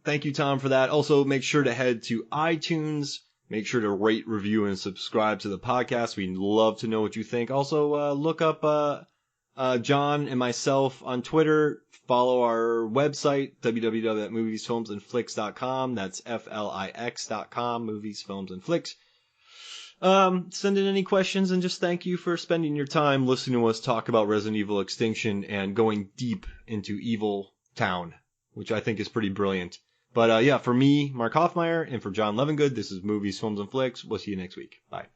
Thank you, Tom, for that. Also, make sure to head to iTunes. Make sure to rate, review, and subscribe to the podcast. We'd love to know what you think. Also, look up John and myself on Twitter. Follow our website, www.moviesfilmsandflicks.com. That's FLIX.com, movies, films, and flicks. Send in any questions, and just thank you for spending your time listening to us talk about Resident Evil Extinction and going deep into Evil Town, which I think is pretty brilliant. But yeah, for me, Mark Hoffmeyer, and for John Levengood, this is Movies, Films, and Flicks. We'll see you next week. Bye.